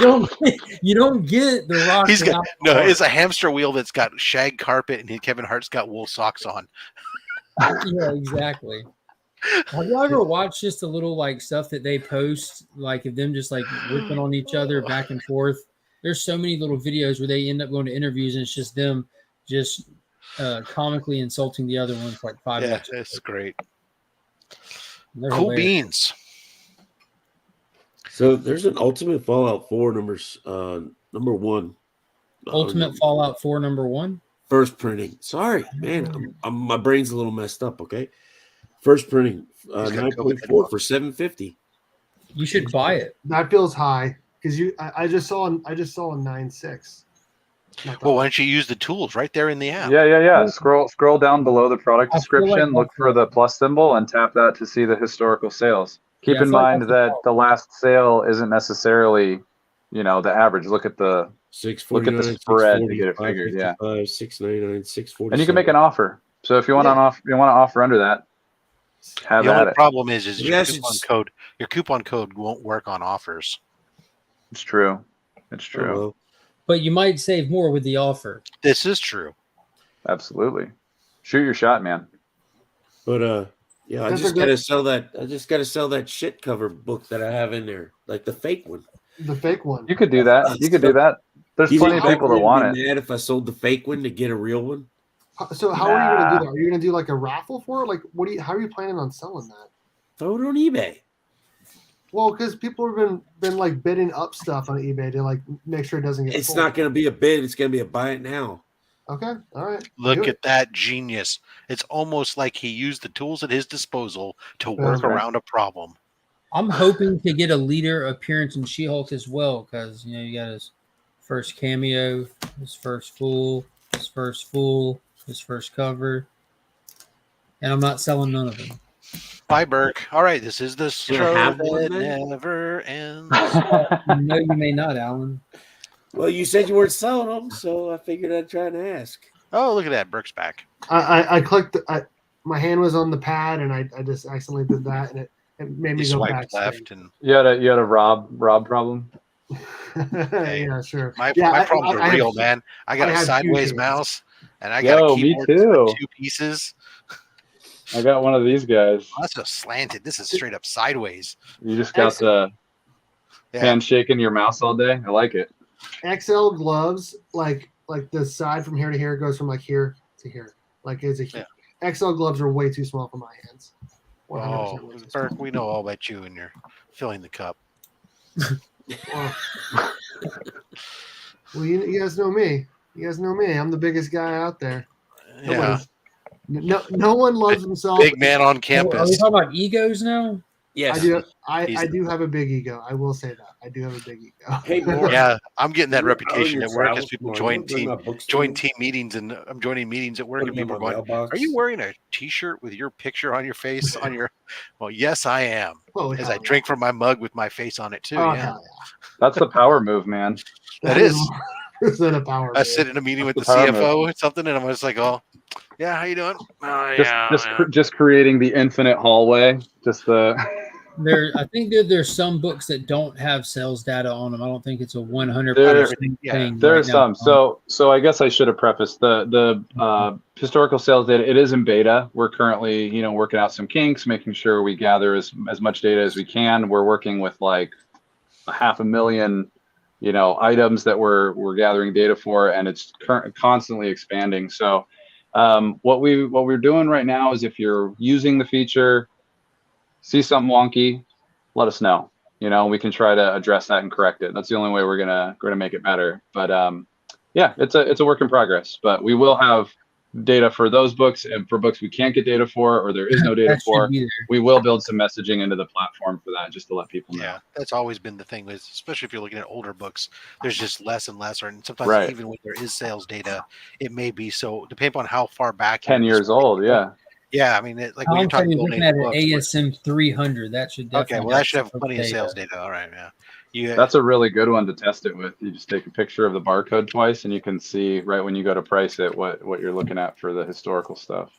don't get The Rock. He's got without the it's a hamster wheel that's got shag carpet, and Kevin Hart's got wool socks on. Hart. Yeah, exactly. Have you ever watched just a little like stuff that they post, like of them just like ripping on each other back and forth? There's so many little videos where they end up going to interviews and it's just them just comically insulting the other one for like 5 Yeah, minutes. it's great. They're Cool hilarious. beans. So there's an Ultimate Fallout 4 number one. Ultimate Fallout 4 #1. First printing. Sorry, man. My brain's a little messed up, okay? First printing. He's got 9.4 for $750. You should buy it. That feels high because I just saw a 9.6. Well, why don't you use the tools right there in the app? Yeah. Scroll down below the product I feel like description, look that's for the plus symbol, and tap that to see the historical sales. Keep Yeah, I in feel like mind that's that the the last sale isn't necessarily, the average. Look at the $649, Look at the spread to get it figured, yeah. $699, $647. and you can make an offer. So if you want to offer under that, have The at only it. problem is Yeah, your coupon code won't work on offers. It's true. It's Oh, true. well. But you might save more with the offer. This is true. Absolutely. Shoot your shot, man. But yeah, I That's just a good- gotta sell that. I just gotta sell that shit cover book that I have in there, like the fake one. The fake one. You could do that. You could do that. There's You plenty think of people that would want be it. mad if I sold the fake one to get a real one? So how are you going to Nah. do that? Are you going to do like a raffle for it? Like, how are you planning on selling that? Throw it on eBay. Well, because people have been like bidding up stuff on eBay to like make sure it doesn't get It's sold. not gonna be a bid. It's gonna be a buy it now. Okay, all right. Look Do at that genius. It's almost like he used the tools at his disposal to work right. around a problem. I'm hoping to get a leader appearance in She-Hulk as well, because you got his first cameo, his first full, his first cover, and I'm not selling none of them. Bye, Berk. All right, this is the Gonna show have one that then? never ends. No, you may not, Alan. Well, you said you weren't selling them, so I figured I'd try and ask. Oh, look at that. Berk's back. I clicked. My hand was on the pad, and I just accidentally did that, and it made He me go swiped back. left, and You had a Rob problem. Yeah, sure. my Yeah, problems I are real, have- man. I got I a have sideways huge mouse, and I got Yo, a me keyboard that's too. like 2 pieces. I got one of these guys. Oh, that's just slanted. This is straight up sideways. You just got the Yeah. hand shaking your mouse all day. I like it. XL gloves, like the side from here to here goes from like here to here. Like it's a Yeah. XL gloves are way too small for my hands. 100% Oh, way too Berk, we know all about you and you're filling the cup. small. Well, you guys know me. You guys know me. I'm the biggest guy out there. Yeah, No one loves himself. big man on Are we campus. talking about egos now? Yes. I do have a big ego. I will say that. I do have a big ego. Hey, Morphin. Yeah, I'm getting that You're out on reputation your at work as travels people tomorrow. You bring my books to me? team meetings, and I'm joining meetings at work, Put and them in people are my going, mailbox. "Are you wearing a T-shirt with your picture on your face on your?" Well, yes, I am. Holy As hell I drink from my mug with my face on it too. Oh, Yeah, hell That's the power move, man. yeah. That is. Is a power I move. sit in a meeting with That's the the power CFO or something, and I'm just like, "Oh, yeah, how you doing?" Oh, Just yeah, just yeah. just creating the infinite hallway. Just the I think that there's some books that don't have sales data on them. I don't think it's a 100% Yeah, thing. There right are some. now. So I guess I should have prefaced the historical sales data. It is in beta. We're currently, working out some kinks, making sure we gather as much data as we can. We're working with like 500,000, items that we're gathering data for, and it's constantly expanding. So what we're doing right now is if you're using the feature, see something wonky, let us know. We can try to address that and correct it. That's the only way we're gonna make it better. But yeah, it's a work in progress. But we will have data for those books, and for books we can't get data for, or there is no data That should for, be there. we will build some messaging into the platform for that, just to let people know. Yeah, that's always been the thing, with especially if you're looking at older books. There's just less and less, and sometimes Right. even when there is sales data, it may be so depending on how far back. 10 you're years old, yeah. Yeah, I mean, like when you're I'm talking looking at an books, ASM 300. That should definitely. okay, well, that should have some plenty of data. sales data. All right, yeah. You, That's a really good one to test it with. You just take a picture of the barcode twice, and you can see right when you go to price it what you're looking at for the historical stuff.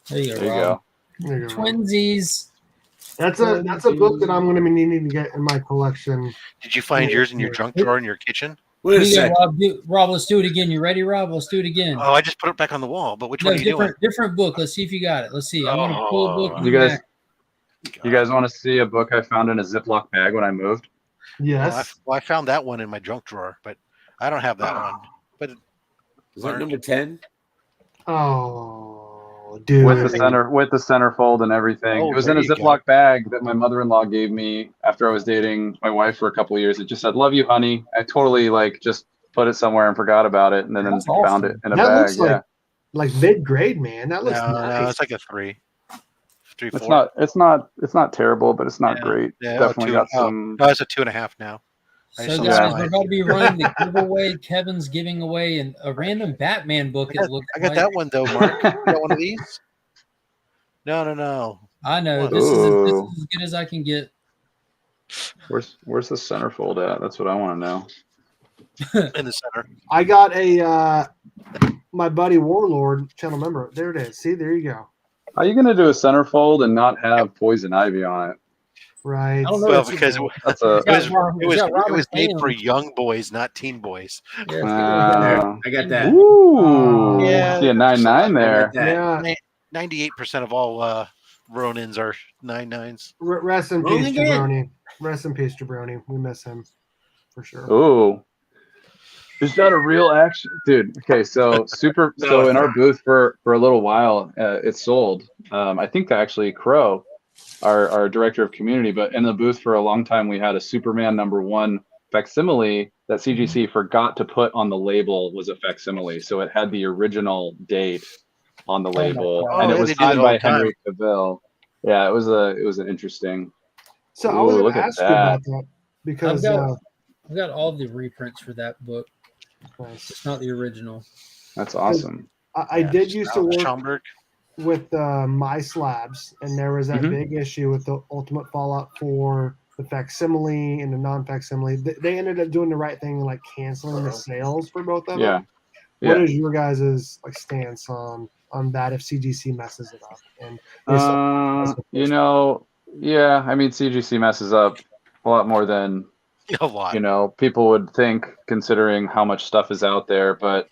There you go. There you Rob. go. There you go, Rob. Twinsies. That's a book that I'm going to be needing to get in my collection. did you find yours in your junk drawer in your kitchen? Wait a Here you second. go, Rob, let's do it again. You ready, Rob? Let's do it again. Oh, I just put it back on the wall. But which No, one are you doing? different book. Let's see if you got it. Let's see. I'm going to pull a book. You guys, you guys want to see a book I found in a Ziploc bag when I moved? Yes. Well, I found that one in my junk drawer, but I don't have that one. But Is that number 10? Oh, dude. With the centerfold and everything. Oh, It was in there a you Ziploc bag that my mother-in-law gave me after I was dating my wife for a couple of years. It just said, "Love you, honey." I totally just put it somewhere and forgot about it, and then That's found awesome. it in a That bag. looks Yeah. like mid-grade, man. That looks no, nice. it's like a 3, 4. It's not terrible, but it's not great. Yeah, Definitely got some. No, it's a 2.5 now. I So just guys, saw we're it. about to be running the giveaway. Kevin's giving away a random Batman book. It looks I got like. that one though, Mark. You got one of these? No. I know What? this is Ooh. as good as I can get. Where's the centerfold at? That's what I want to know. In the center. I got my buddy Warlord channel member. There it is. See, there you go. How are you gonna do a centerfold and not have poison ivy on it? Right. I don't know. Well, what you because do. That's a. it was made for young boys, not teen boys. I got that. Ooh, Yeah. see a 9.9 there. Yeah. 98% of all Ronins are 9.9s. Rest in Rolling peace, again. Jabroni. Rest in peace, Jabroni. We miss him for sure. Ooh. Is that a real action, dude? Okay, so so in our booth for a little while, it sold. I think actually Crow, our director of community, but in the booth for a long time we had a Superman #1 facsimile that CGC forgot to put on the label was a facsimile, so it had the original date on the label, God. and Oh, it was they do that signed all by the time. Henry Cavill. Yeah, it was an interesting. So I was Ooh, going look to at ask you that. about that because I've got all the reprints for that book. It's not the original. That's awesome. I did used to work Schomburg. with My Slabs, and there was that Mhm. big issue with the Ultimate Fallout 4, the facsimile and the non-facsimile. They ended up doing the right thing and canceling the sales for both of Yeah. them. What Yeah. is your guys' stance on that if CGC messes it up? And yeah, I mean CGC messes up a lot more than A lot. people would think, considering how much stuff is out there. But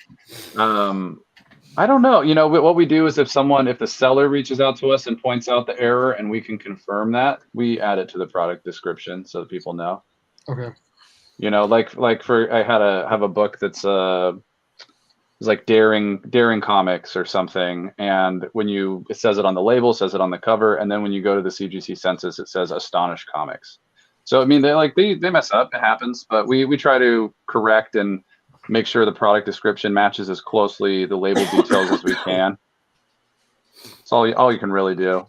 I don't know. What we do is if the seller reaches out to us and points out the error and we can confirm that, we add it to the product description so that people know. okay, I have a book that's it's like Daring Comics or something, and when it says it on the label, it says it on the cover, and then when you go to the CGC census, it says Astonish Comics. So I mean, they mess up, it happens, but we try to correct and make sure the product description matches as closely the label details as we can. It's all you can really do.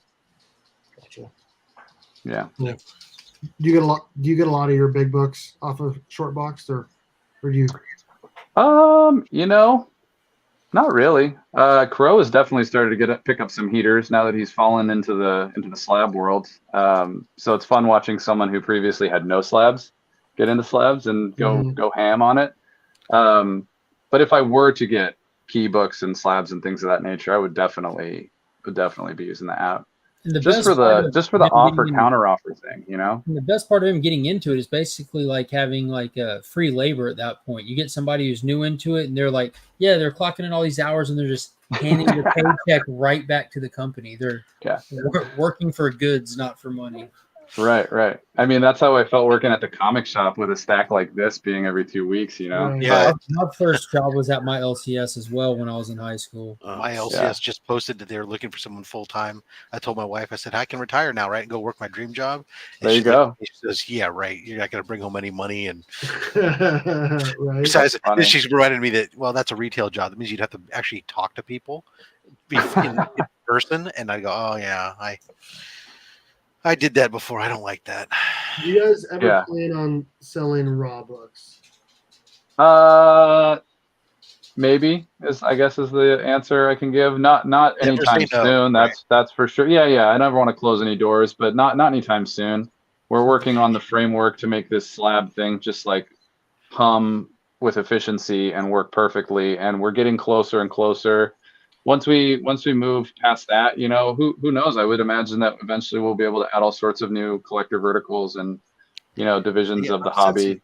Gotcha. Yeah. Do you get a lot of your big books off of Shortboxed, or do you? Not really. Crow has definitely started to pick up some heaters now that he's fallen into the slab world. So it's fun watching someone who previously had no slabs get into slabs and go ham on it. But if I were to get key books and slabs and things of that nature, I would definitely be using the app. Just for the offer counter offer thing, And the best part of him getting into it is basically like having like a free labor at that point. You get somebody who's new into it and they're like, yeah, they're clocking in all these hours and they're just handing the paycheck right back to the company. They're working for goods, not for money. Right. I mean, that's how I felt working at the comic shop with a stack like this being every 2 weeks, Right. Yeah. My first job was at my LCS as well when I was in high school. My LCS just posted that they were looking for someone full time. I told my wife, I said, I can retire now, right? And go work my dream job. And there you go. She says, yeah, right. You're not going to bring home any money. And Right. besides, she's reminded me that, well, that's a retail job. That means you'd have to actually talk to people in person. And I go, oh, yeah, I did that before. I don't like that. Do you guys ever plan on selling raw books? Maybe is the answer I can give. Not anytime soon. That's for sure. Yeah. I never want to close any doors, but not anytime soon. We're working on the framework to make this slab thing just like hum with efficiency and work perfectly. And we're getting closer and closer. Once we move past that, who knows? I would imagine that eventually we'll be able to add all sorts of new collector verticals and, divisions of the hobby.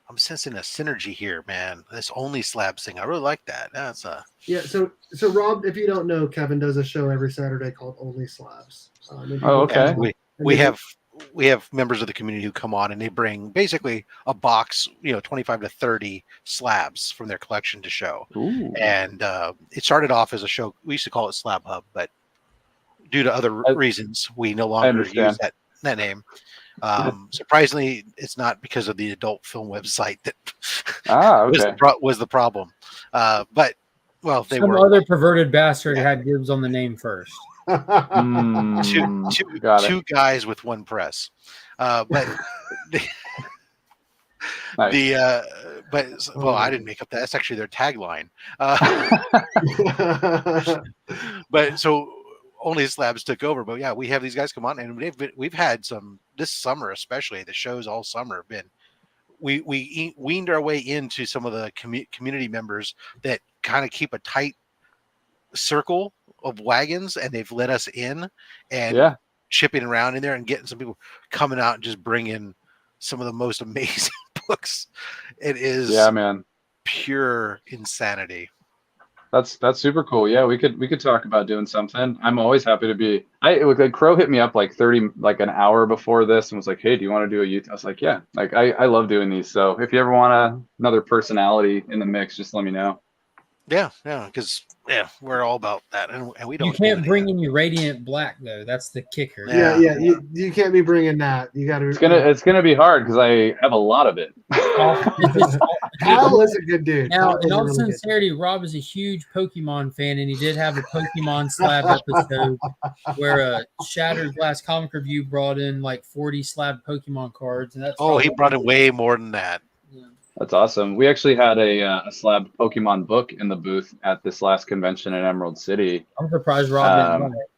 I'm sensing a synergy here, man. This only slabs thing. I really like that. That's So Rob, if you don't know, Kevin does a show every Saturday called Only Slabs. Okay. We have members of the community who come on and they bring basically a box, 25 to 30 slabs from their collection to show. Ooh. And it started off as a show. We used to call it Slab Hub, but due to other reasons, we no longer use that name. Surprisingly, it's not because of the adult film website that was the problem. But some other perverted bastard had dibs on the name first. Two guys with one press, but I didn't make up that. That's actually their tagline. But so only slabs took over. But yeah, we have these guys come on, and we've had some this summer, especially the shows all summer have been. We weaned our way into some of the community members that kind of keep a tight circle of wagons, and they've let us in and shipping around in there and getting some people coming out and just bringing some of the most amazing books. It is pure insanity. That's super cool. Yeah, we could talk about doing something. I'm always happy to be. Crow hit me up like an hour before this and was like, "Hey, do you want to do a YouTube?" I was like, "Yeah." Like I love doing these. So if you ever want another personality in the mix, just let me know. Yeah, because we're all about that, and we don't. You can't bring in your radiant black though. That's the kicker. Yeah. You can't be bringing that. You got to. It's gonna be hard because I have a lot of it. Kyle is a good dude. Now, in all sincerity, Rob is a huge Pokemon fan, and he did have a Pokemon slab episode where a Shattered Glass Comic Review brought in like 40 slab Pokemon cards, and that's he brought in way more than that. Yeah. That's awesome. We actually had a slab Pokemon book in the booth at this last convention in Emerald City. I'm surprised Rob didn't buy it.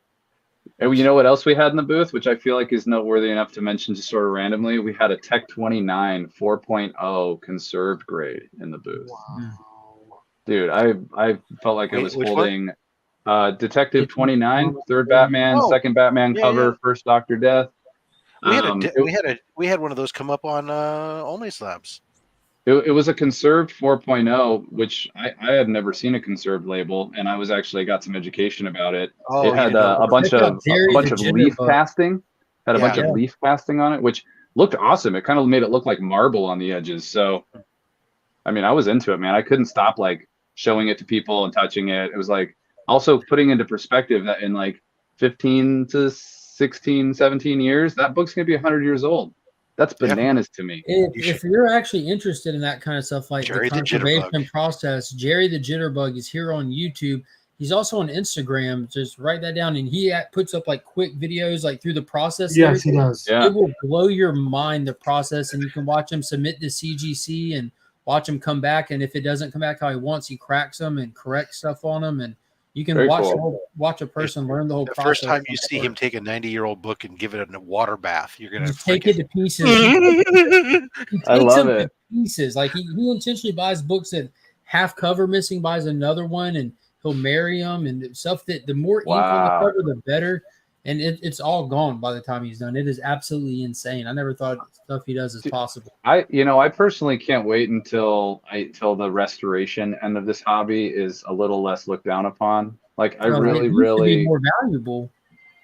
And you know what else we had in the booth, which I feel like is noteworthy enough to mention just sort of randomly? We had a Tech 29 4.0 conserved grade in the booth. Wow. Dude, I felt like I was holding Detective 29, third Batman, second Batman cover, first Dr. Death. We had one of those come up on Only Slabs. It was a conserved 4.0, which I had never seen a conserved label, and I was actually got some education about it. It had a bunch of leaf casting, had a bunch of leaf casting on it, which looked awesome. It kind of made it look like marble on the edges. So, I mean, I was into it, man. I couldn't stop like showing it to people and touching it. It was like also putting into perspective that in like 15 to 16, 17 years, that book's going to be 100 years old. That's bananas to me. If you're actually interested in that kind of stuff, like Jerry the the conservation Jitterbug. process, Jerry the Jitterbug is here on YouTube. He's also on Instagram. Just write that down, and he puts up like quick videos, like through the process. and Yes, he everything. does. Yeah. It will blow your mind, the process, and you can watch him submit to CGC and watch him come back. And if it doesn't come back how he wants, he cracks them and corrects stuff on them. And you can Very watch cool. watch a person learn the whole The process. first time you see him take a 90-year-old book and give it a water bath, you're gonna Just take it to pieces. He I takes love them to it. pieces. Like he intentionally buys books that half cover missing, buys another one, and he'll marry them and stuff that the more ink on Wow. the cover, the better. And it's all gone by the time he's done. It is absolutely insane. I never thought stuff he does is possible. I personally can't wait until the restoration end of this hobby is a little less looked down upon. Like I Well, it used to be really, more valuable.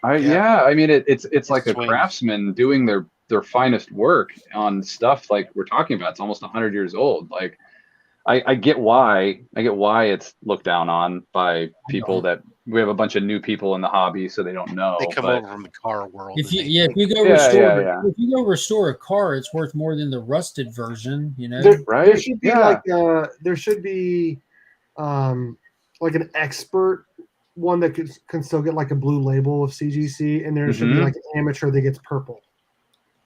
yeah. I mean, it's like a Swings. craftsman doing their finest work on stuff like we're talking about. It's almost 100 years old. Like I get why it's looked down on by people that we have a bunch of new people in the hobby, so they don't know. They come but- over from the car world. If and you they- if you go Yeah, restore yeah. if you go restore a car, it's worth more than the rusted version. You know. There Right? should be Yeah. there should be like an expert one that can still get like a blue label of CGC, and there should be Mhm. like an amateur that gets purple.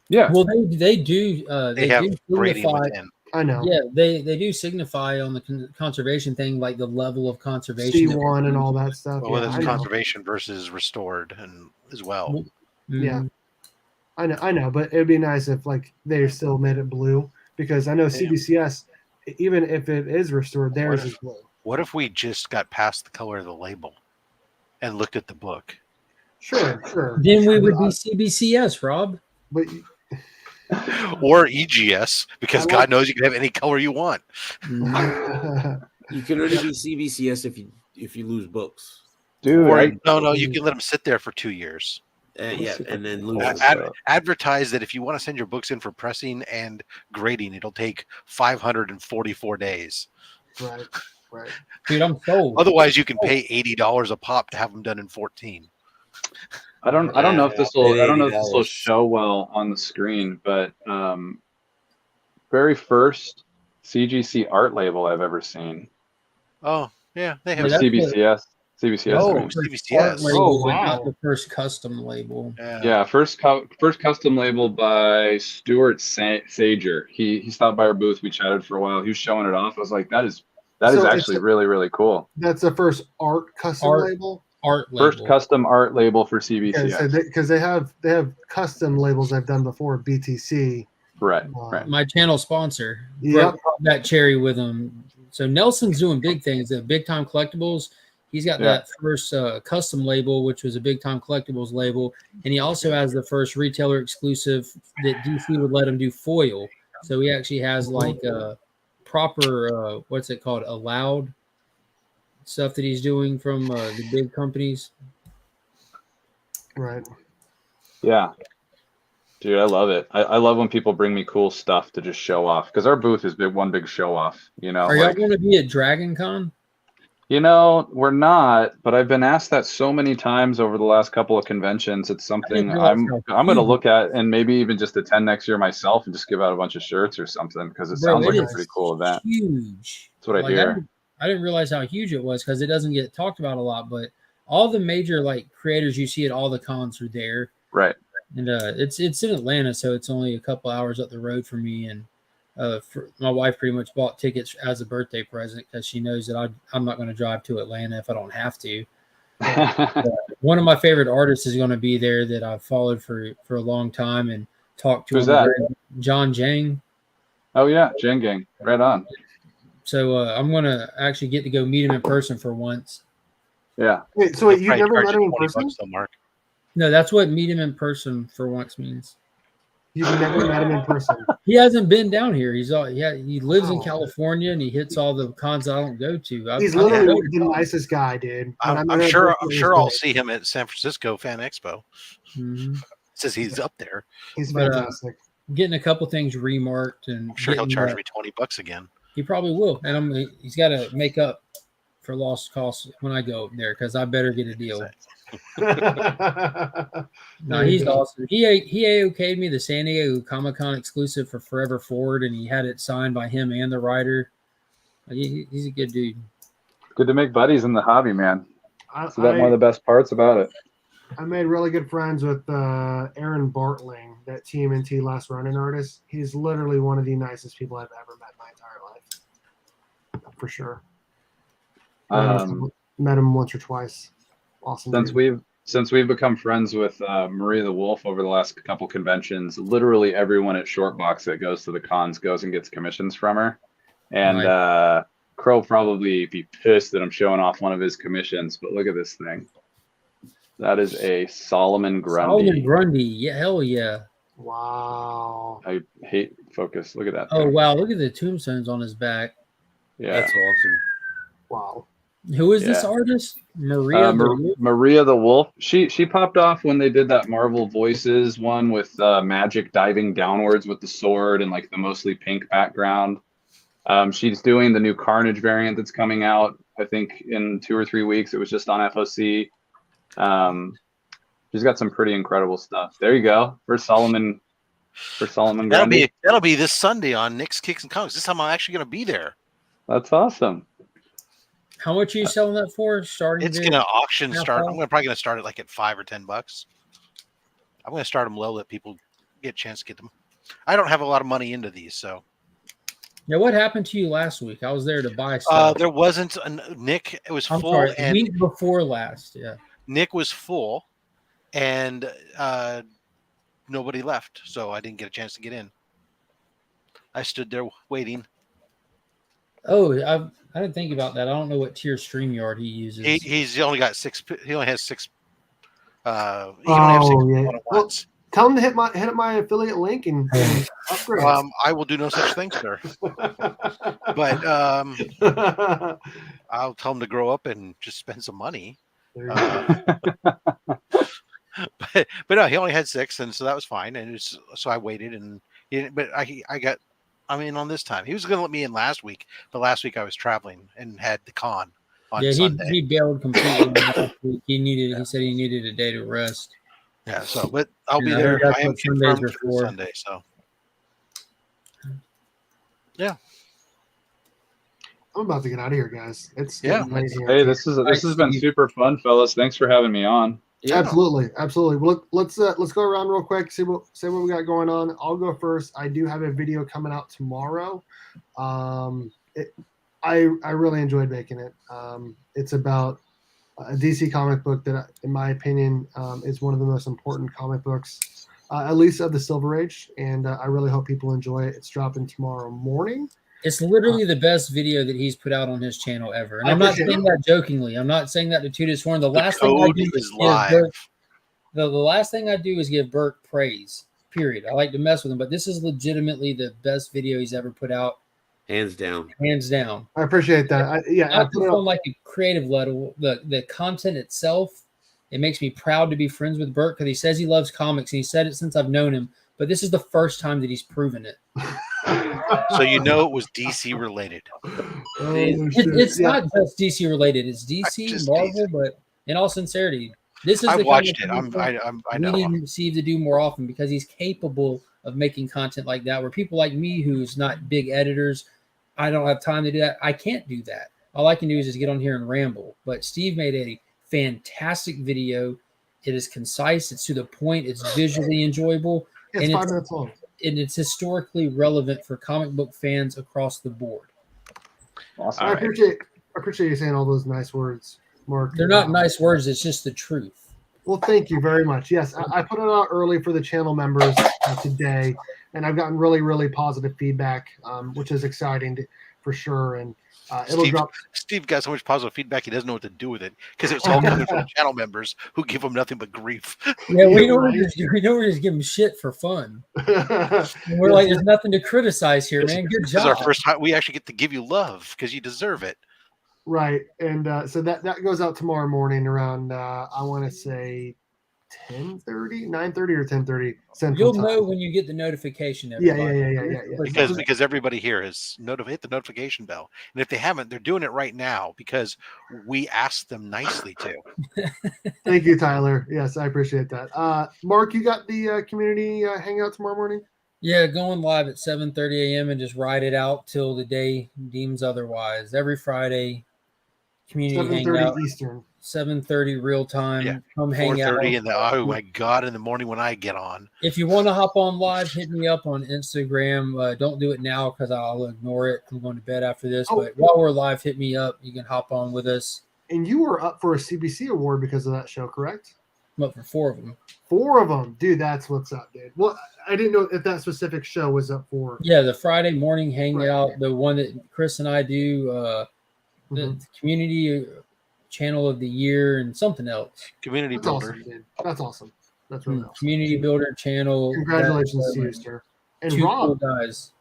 Yeah. Well, they do. they have do grading signify. within. I know. Yeah, they do signify on the conservation thing, like the level of conservation. C1 and all that stuff. Well, Yeah, whether I it's know. conservation versus restored, and as well. Yeah. Mhm. I know, but it'd be nice if like they still made it blue, because I know CBCS, even if it is restored, theirs is blue. What if we just got past the color of the label and looked at the book? Sure. Then we would be CBCS, Rob. But Or EGS, because I like- God knows you can have any color you want. You can only be CBCS if you lose books. Dude, Or no, you can let them sit there for 2 years. Yeah, and then lose. Advertise that if you want to send your books in for pressing and grading, it'll take 544 days. right. Dude, I'm sold. Otherwise, you can pay $80 a pop to have them done in 14. I don't know if this will $80. show well on the screen, but very first CGC art label I've ever seen. Oh, yeah, they Yeah, have. that's CBCS. Oh, right? CBCS. Art label, Oh, wow. not the first custom label. Yeah, first custom label by Stuart Sager. He stopped by our booth. We chatted for a while. He was showing it off. I was like, that is So it's actually really, really cool. That's the first art custom Art label. Art label. First custom art label for CBCS. Because they have custom labels I've done before, BTC. Right. My channel sponsor. Yep. Brought that cherry with him. So Nelson's doing big things at Big Time Collectibles. He's got that first custom label, which was a Big Time Collectibles label, and he also has the first retailer exclusive that DC would let him do foil. So he actually has like proper what's it called, allowed stuff that he's doing from the big companies. Right. Yeah. Dude, I love it. I love when people bring me cool stuff to just show off, because our booth is one big show off. You know, Are y'all going to be at Dragon Con? You know, we're not, but I've been asked that so many times over the last couple of conventions. It's something I'm going to look at, and maybe even just attend next year myself and just give out a bunch of shirts or something, because it sounds like a pretty cool event. Huge. That's what I hear. I didn't realize how huge it was because it doesn't get talked about a lot, but all the major like creators you see at all the cons are there. Right. And it's in Atlanta, so it's only a couple hours up the road from me. And my wife pretty much bought tickets as a birthday present because she knows that I'm not going to drive to Atlanta if I don't have to. One of my favorite artists is going to be there that I've followed for a long time and talked to. Who's that? John Jang. Oh yeah, Jang Gang. Right on. So I'm going to actually get to go meet him in person for once. Yeah. Wait, so you've never met him in person? Though, Mark. No, that's what meet him in person for once means. You've never met him in person. He hasn't been down here. He lives in California and he hits all the cons I don't go to. He's literally the nicest guy, dude. I'm sure I'll see him at San Francisco Fan Expo. Mm-hmm. Says he's up there. He's fantastic. Getting a couple things remarked, and I'm sure he'll charge me $20 again. He probably will, and he's got to make up for lost costs when I go up there because I better get a deal. No, he's awesome. He okayed me the San Diego Comic-Con exclusive for Forever Forward, and he had it signed by him and the writer. He's a good dude. Good to make buddies in the hobby, man. That's one of the best parts about it. I made really good friends with Aaron Bartling, that TMNT Last Running artist. He's literally one of the nicest people I've ever met in my entire life, for sure. Met him once or twice. Awesome. Since we've become friends with Maria the Wolf over the last couple conventions, literally everyone at Shortboxed that goes to the cons goes and gets commissions from her. And Crow probably be pissed that I'm showing off one of his commissions, but look at this thing. That is a Solomon Grundy. Solomon Grundy, yeah, hell yeah. Wow. I hate focus. Look at that. Oh, thing. wow. Look at the tombstones on his back. Yeah. That's awesome. Wow. Who is this artist? Maria the Wolf. She popped off when they did that Marvel Voices one with Magic diving downwards with the sword and like the mostly pink background. She's doing the new Carnage variant that's coming out, I think, in 2 or 3 weeks. It was just on FOC. She's got some pretty incredible stuff. There you go. For Solomon Grundy. That'll be this Sunday on Nick's Kicks and Comics. This time I'm actually going to be there. That's awesome. How much are you selling that for? It's going to auction start. I'm probably going to start it like at $5 or $10. I'm going to start them low, let people get a chance to get them. I don't have a lot of money into these, so. Yeah, what happened to you last week? I was there to buy stuff. There wasn't Nick. It was full. Sorry, and week before last. Yeah, Nick was full, and nobody left, so I didn't get a chance to get in. I stood there waiting. Oh, I didn't think about that. I don't know what tier StreamYard he uses. He's only got 6. He only has 6. He only has 6 yeah. Well, tell him to hit up my affiliate link and upgrade. I will do no such thing, sir. But I'll tell him to grow up and just spend some money. But no, he only had 6, and so that was fine. And so I waited, and I got. I mean, on this time, he was going to let me in last week, but last week I was traveling and had the con on Sunday. He bailed completely last week. He said he needed a day to rest. Yeah, so but I'll be there. I am confirmed for Sunday, so yeah. I'm about to get out of here, guys. It's yeah. Hey, this has been super fun, fellas. Thanks for having me on. Yeah. Absolutely. Well, let's go around real quick. See what we got going on. I'll go first. I do have a video coming out tomorrow. I really enjoyed making it. It's about a DC comic book that, in my opinion, is one of the most important comic books, at least of the Silver Age. And I really hope people enjoy it. It's dropping tomorrow morning. It's literally the best video that he's put out on his channel ever. And I'm not saying that jokingly. I'm not saying that to toot his horn. The last thing I do is give Berk, the last thing I do is give Berk praise, period. I like to mess with him, but this is legitimately the best video he's ever put out. Hands down. Hands down. I appreciate that. I put it on like a creative level. The content itself, it makes me proud to be friends with Berk because he says he loves comics, and he said it since I've known him. But this is the first time that he's proven it. So you know it was DC related. It's not just DC related. It's DC, Marvel, but in all sincerity, this is. I've watched it. I know. We need Steve to do more often because he's capable of making content like that. Where people like me, who's not big editors, I don't have time to do that. I can't do that. All I can do is just get on here and ramble. But Steve made a fantastic video. It is concise. It's to the point. It's visually enjoyable. It's 5 minutes long. And it's historically relevant for comic book fans across the board. Awesome. I appreciate you saying all those nice words, Mark. They're not nice words. It's just the truth. Well, thank you very much. Yes, I put it out early for the channel members today, and I've gotten really, really positive feedback, which is exciting for sure. And it'll drop. Steve got so much positive feedback he doesn't know what to do with it because it's all coming from channel members who give him nothing but grief. Yeah, we don't just give him shit for fun. And we're like, there's nothing to criticize here, man. Good job. This is our first time we actually get to give you love because you deserve it. Right, and so that goes out tomorrow morning around I want to say 10:30, 9:30, or 10:30 Central You'll Time. know when you get the notification. Yeah. Everybody. Because everybody here has hit the notification bell, and if they haven't, they're doing it right now because we asked them nicely to. Thank you, Tyler. Yes, I appreciate that. Mark, you got the community hangout tomorrow morning? Yeah, going live at 7:30 a.m. and just ride it out till the day deems otherwise. Every Friday, community 7:30 hangout, Eastern. 7:30 real time. Yeah, Come hang out. 4:30 in the oh my god in the morning when I get on. If you want to hop on live, hit me up on Instagram. Don't do it now because I'll ignore it. I'm going to bed after this. Oh. But while we're live, hit me up. You can hop on with us. And you were up for a CBC award because of that show, correct? I'm up for 4 of them. 4 of them, dude. That's what's up, dude. Well, I didn't know if that specific show was up for. Yeah, the Friday morning hangout, Right. the one that Chris and I do, the community channel of the year, and something else. Community That's builder. awesome, dude. That's awesome. That's really awesome. Community builder channel. Congratulations to you, sir. And 2 Rob, cool guys.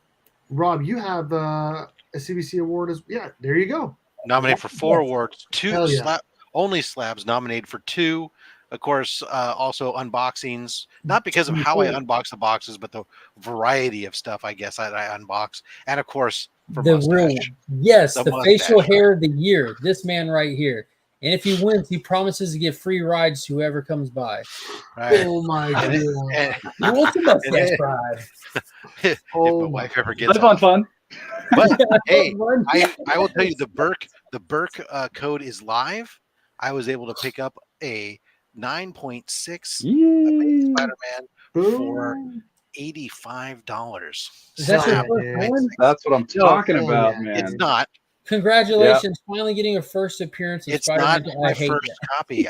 Rob, you have a CBC award as yeah. There you go. Nominated for 4 awards, 2 Hell yeah. only slabs nominated for 2. Of course, also unboxings, not because of how I unbox the boxes, but the variety of stuff I guess I unbox. And of course, for The mustache. real, yes, The the facial mustache. hair of the year. This man right here. And if he wins, he promises to give free rides to whoever comes by. Right? Oh my And god. it- He wants a mustache it- ride. if Oh my my wife ever gets Live on fun. But hey, I will tell you the Berk code is live. I was able to pick up a 9.6 Yay. Spider-Man for Boom. $85. Is that your Yeah, first dude. one? That's what I'm No, talking hell about, yeah. man. It's not. Congratulations, finally getting a first appearance of It's not Spider-Man. my I hate first that. copy.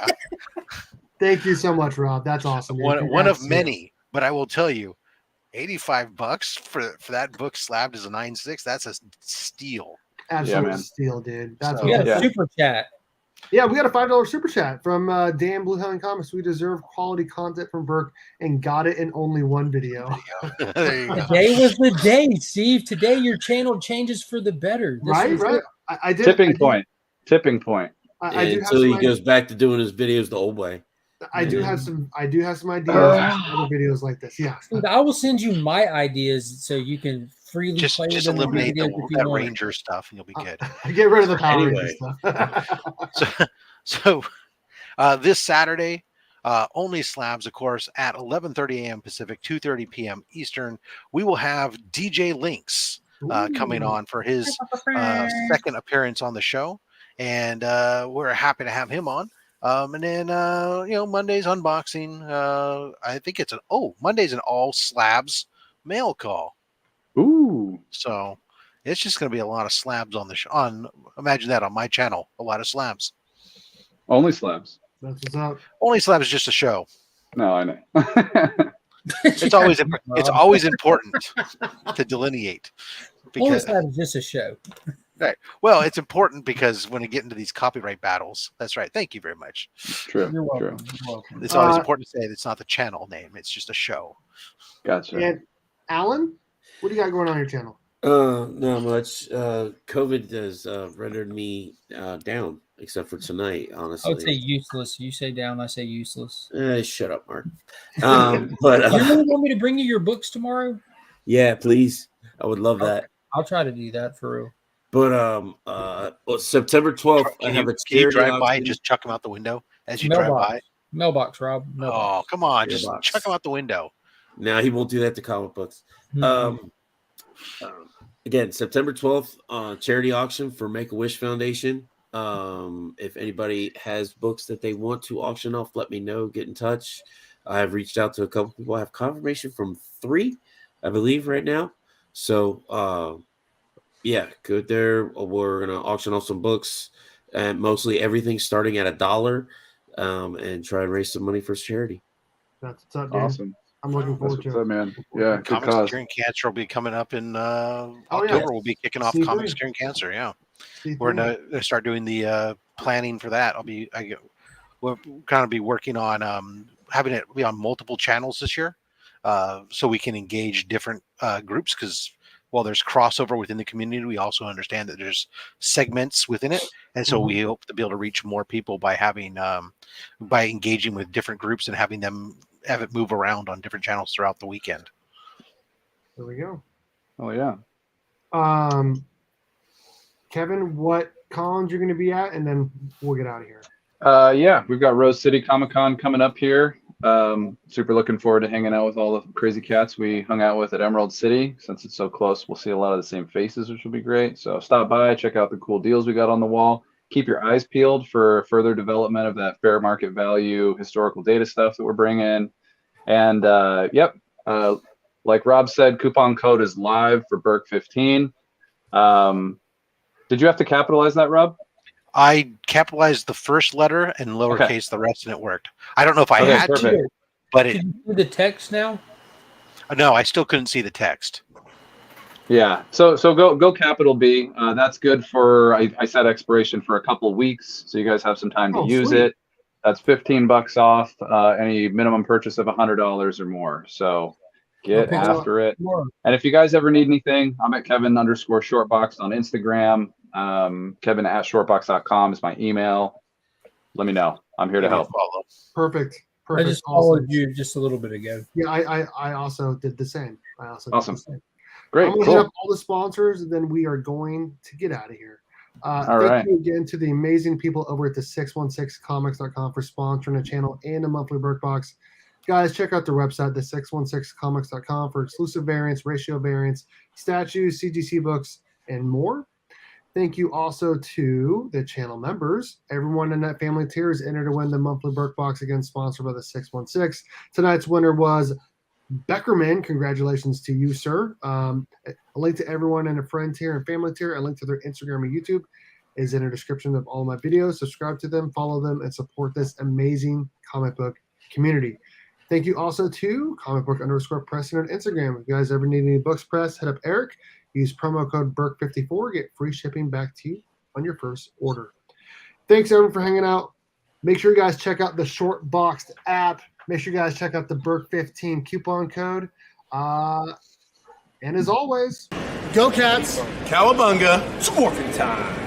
Thank you so much, Rob. That's awesome. Dude. One of Congrats to you. many. But I will tell you, $85 for that book slabbed as a 9.6. That's a steal. Absolute man. steal, dude. That's So- We what got a Yeah. super chat. Yeah, we got a $5 super chat from Dan Bluehound Comics. We deserve quality content from Berk and got it in only one video. There you go. Today was the day, Steve. Today your channel changes for the better. This Right, was right. it. I did. Tipping point. Tipping point. I do have Until some he goes back to doing his videos the old way. I do have some ideas for other videos like this. Yeah. Steve, I will send you my ideas so you can freely Just play with them. eliminate videos if you that want. Ranger stuff and you'll be good. Get rid of the Power Anyway. Rangers stuff. So this Saturday, only slabs, of course, at 11:30 a.m. Pacific, 2:30 p.m. Eastern. We will have DJ Lynx coming Ooh. on for his second appearance on the show, and we're happy to have him on. And then Monday's unboxing. I think it's Monday's an all slabs mail call. Ooh. So it's just going to be a lot of slabs on the imagine that on my channel, a lot of slabs. Only slabs. That's what's up. Only slabs is just a show. No, I know. It's always important to delineate Only because Slab is just a show. it's important because when you get into these copyright battles, that's right. Thank you very much. True. You're True. welcome. You're welcome. It's always important to say it's not the channel name; it's just a show. Gotcha. And Alan, what do you got going on your channel? Not much. COVID has rendered me down, except for tonight, honestly. I would say useless. You say down, I say useless. Shut up, Mark. You really want me to bring you your books tomorrow? Yeah, please. I would love that. I'll try to do that for real. But September 12th, I have a Can you charity drive by auction. and just chuck them out the window as you Mailbox. drive by? Mailbox, Rob. Mailbox. Oh, come on, just Mailbox. chuck them out the window. No, he won't do that to comic books. Mhm. Again, September 12th, charity auction for Make-A-Wish Foundation. If anybody has books that they want to auction off, let me know. Get in touch. I have reached out to a couple people. I have confirmation from 3, I believe, right now. So, yeah, go there. We're going to auction off some books and mostly everything starting at $1 and try and raise some money for charity. That's what's up, dude. Awesome. I'm looking That's forward what's to up, it. man. Yeah, good Comics cause. Curing Cancer will be coming up in yeah. October. We'll be kicking off C3. Comics Curing Cancer. Yeah, C3. we're gonna start doing the planning for that. We're gonna be working on having it be on multiple channels this year, so we can engage different groups. Because while there's crossover within the community, we also understand that there's segments within it, and so we hope to be able to reach more people by having by engaging with different groups and having them have it move around on different channels throughout the weekend. There we go. Oh yeah. Kevin, what cons you're going to be at, and then we'll get out of here. Yeah, we've got Rose City Comic-Con coming up here. Super looking forward to hanging out with all the crazy cats we hung out with at Emerald City. Since it's so close, we'll see a lot of the same faces, which will be great. So stop by, check out the cool deals we got on the wall. Keep your eyes peeled for further development of that fair market value historical data stuff that we're bringing. And like Rob said, coupon code is live for Berk 15. Did you have to capitalize that, Rob? I capitalized the first letter and lowercase the rest, and it worked. I don't know if I had to, but Can you see the text now? No, I still couldn't see the text. Yeah, so go capital B. That's good for I set expiration for a couple of weeks, so you guys have some time to use it. That's $15 off any minimum purchase of $100 or more. So get after it. And if you guys ever need anything, I'm at Kevin_Shortboxed on Instagram. Kevin at shortbox.com is my email. Let me know. I'm here to help. Perfect. I just followed you just a little bit ago. Yeah, I also did the same. Awesome. Great. I'm going to hit up all the sponsors, and then we are going to get out of here. Thank you again to the amazing people over at the 616comics.com for sponsoring the channel and the monthly Berk Box. Guys, check out their website, the 616comics.com, for exclusive variants, ratio variants, statues, CGC books, and more. Thank you also to the channel members. Everyone in that family tier is entered to win the monthly Berk Box, again sponsored by the 616. Tonight's winner was Beckerman. Congratulations to you, sir. A link to everyone in the friend tier and family tier, a link to their Instagram and YouTube is in the description of all of my videos. Subscribe to them, follow them, and support this amazing comic book community. Thank you also to comic_Preston on Instagram. If you guys ever need any books pressed, hit up Eric. Use promo code BERK54. Get free shipping back to you on your first order. Thanks, everyone, for hanging out. Make sure you guys check out the Shortboxed app. Make sure you guys check out the BERK15 coupon code. And as always, go Cats! Cowabunga! It's Morphin time!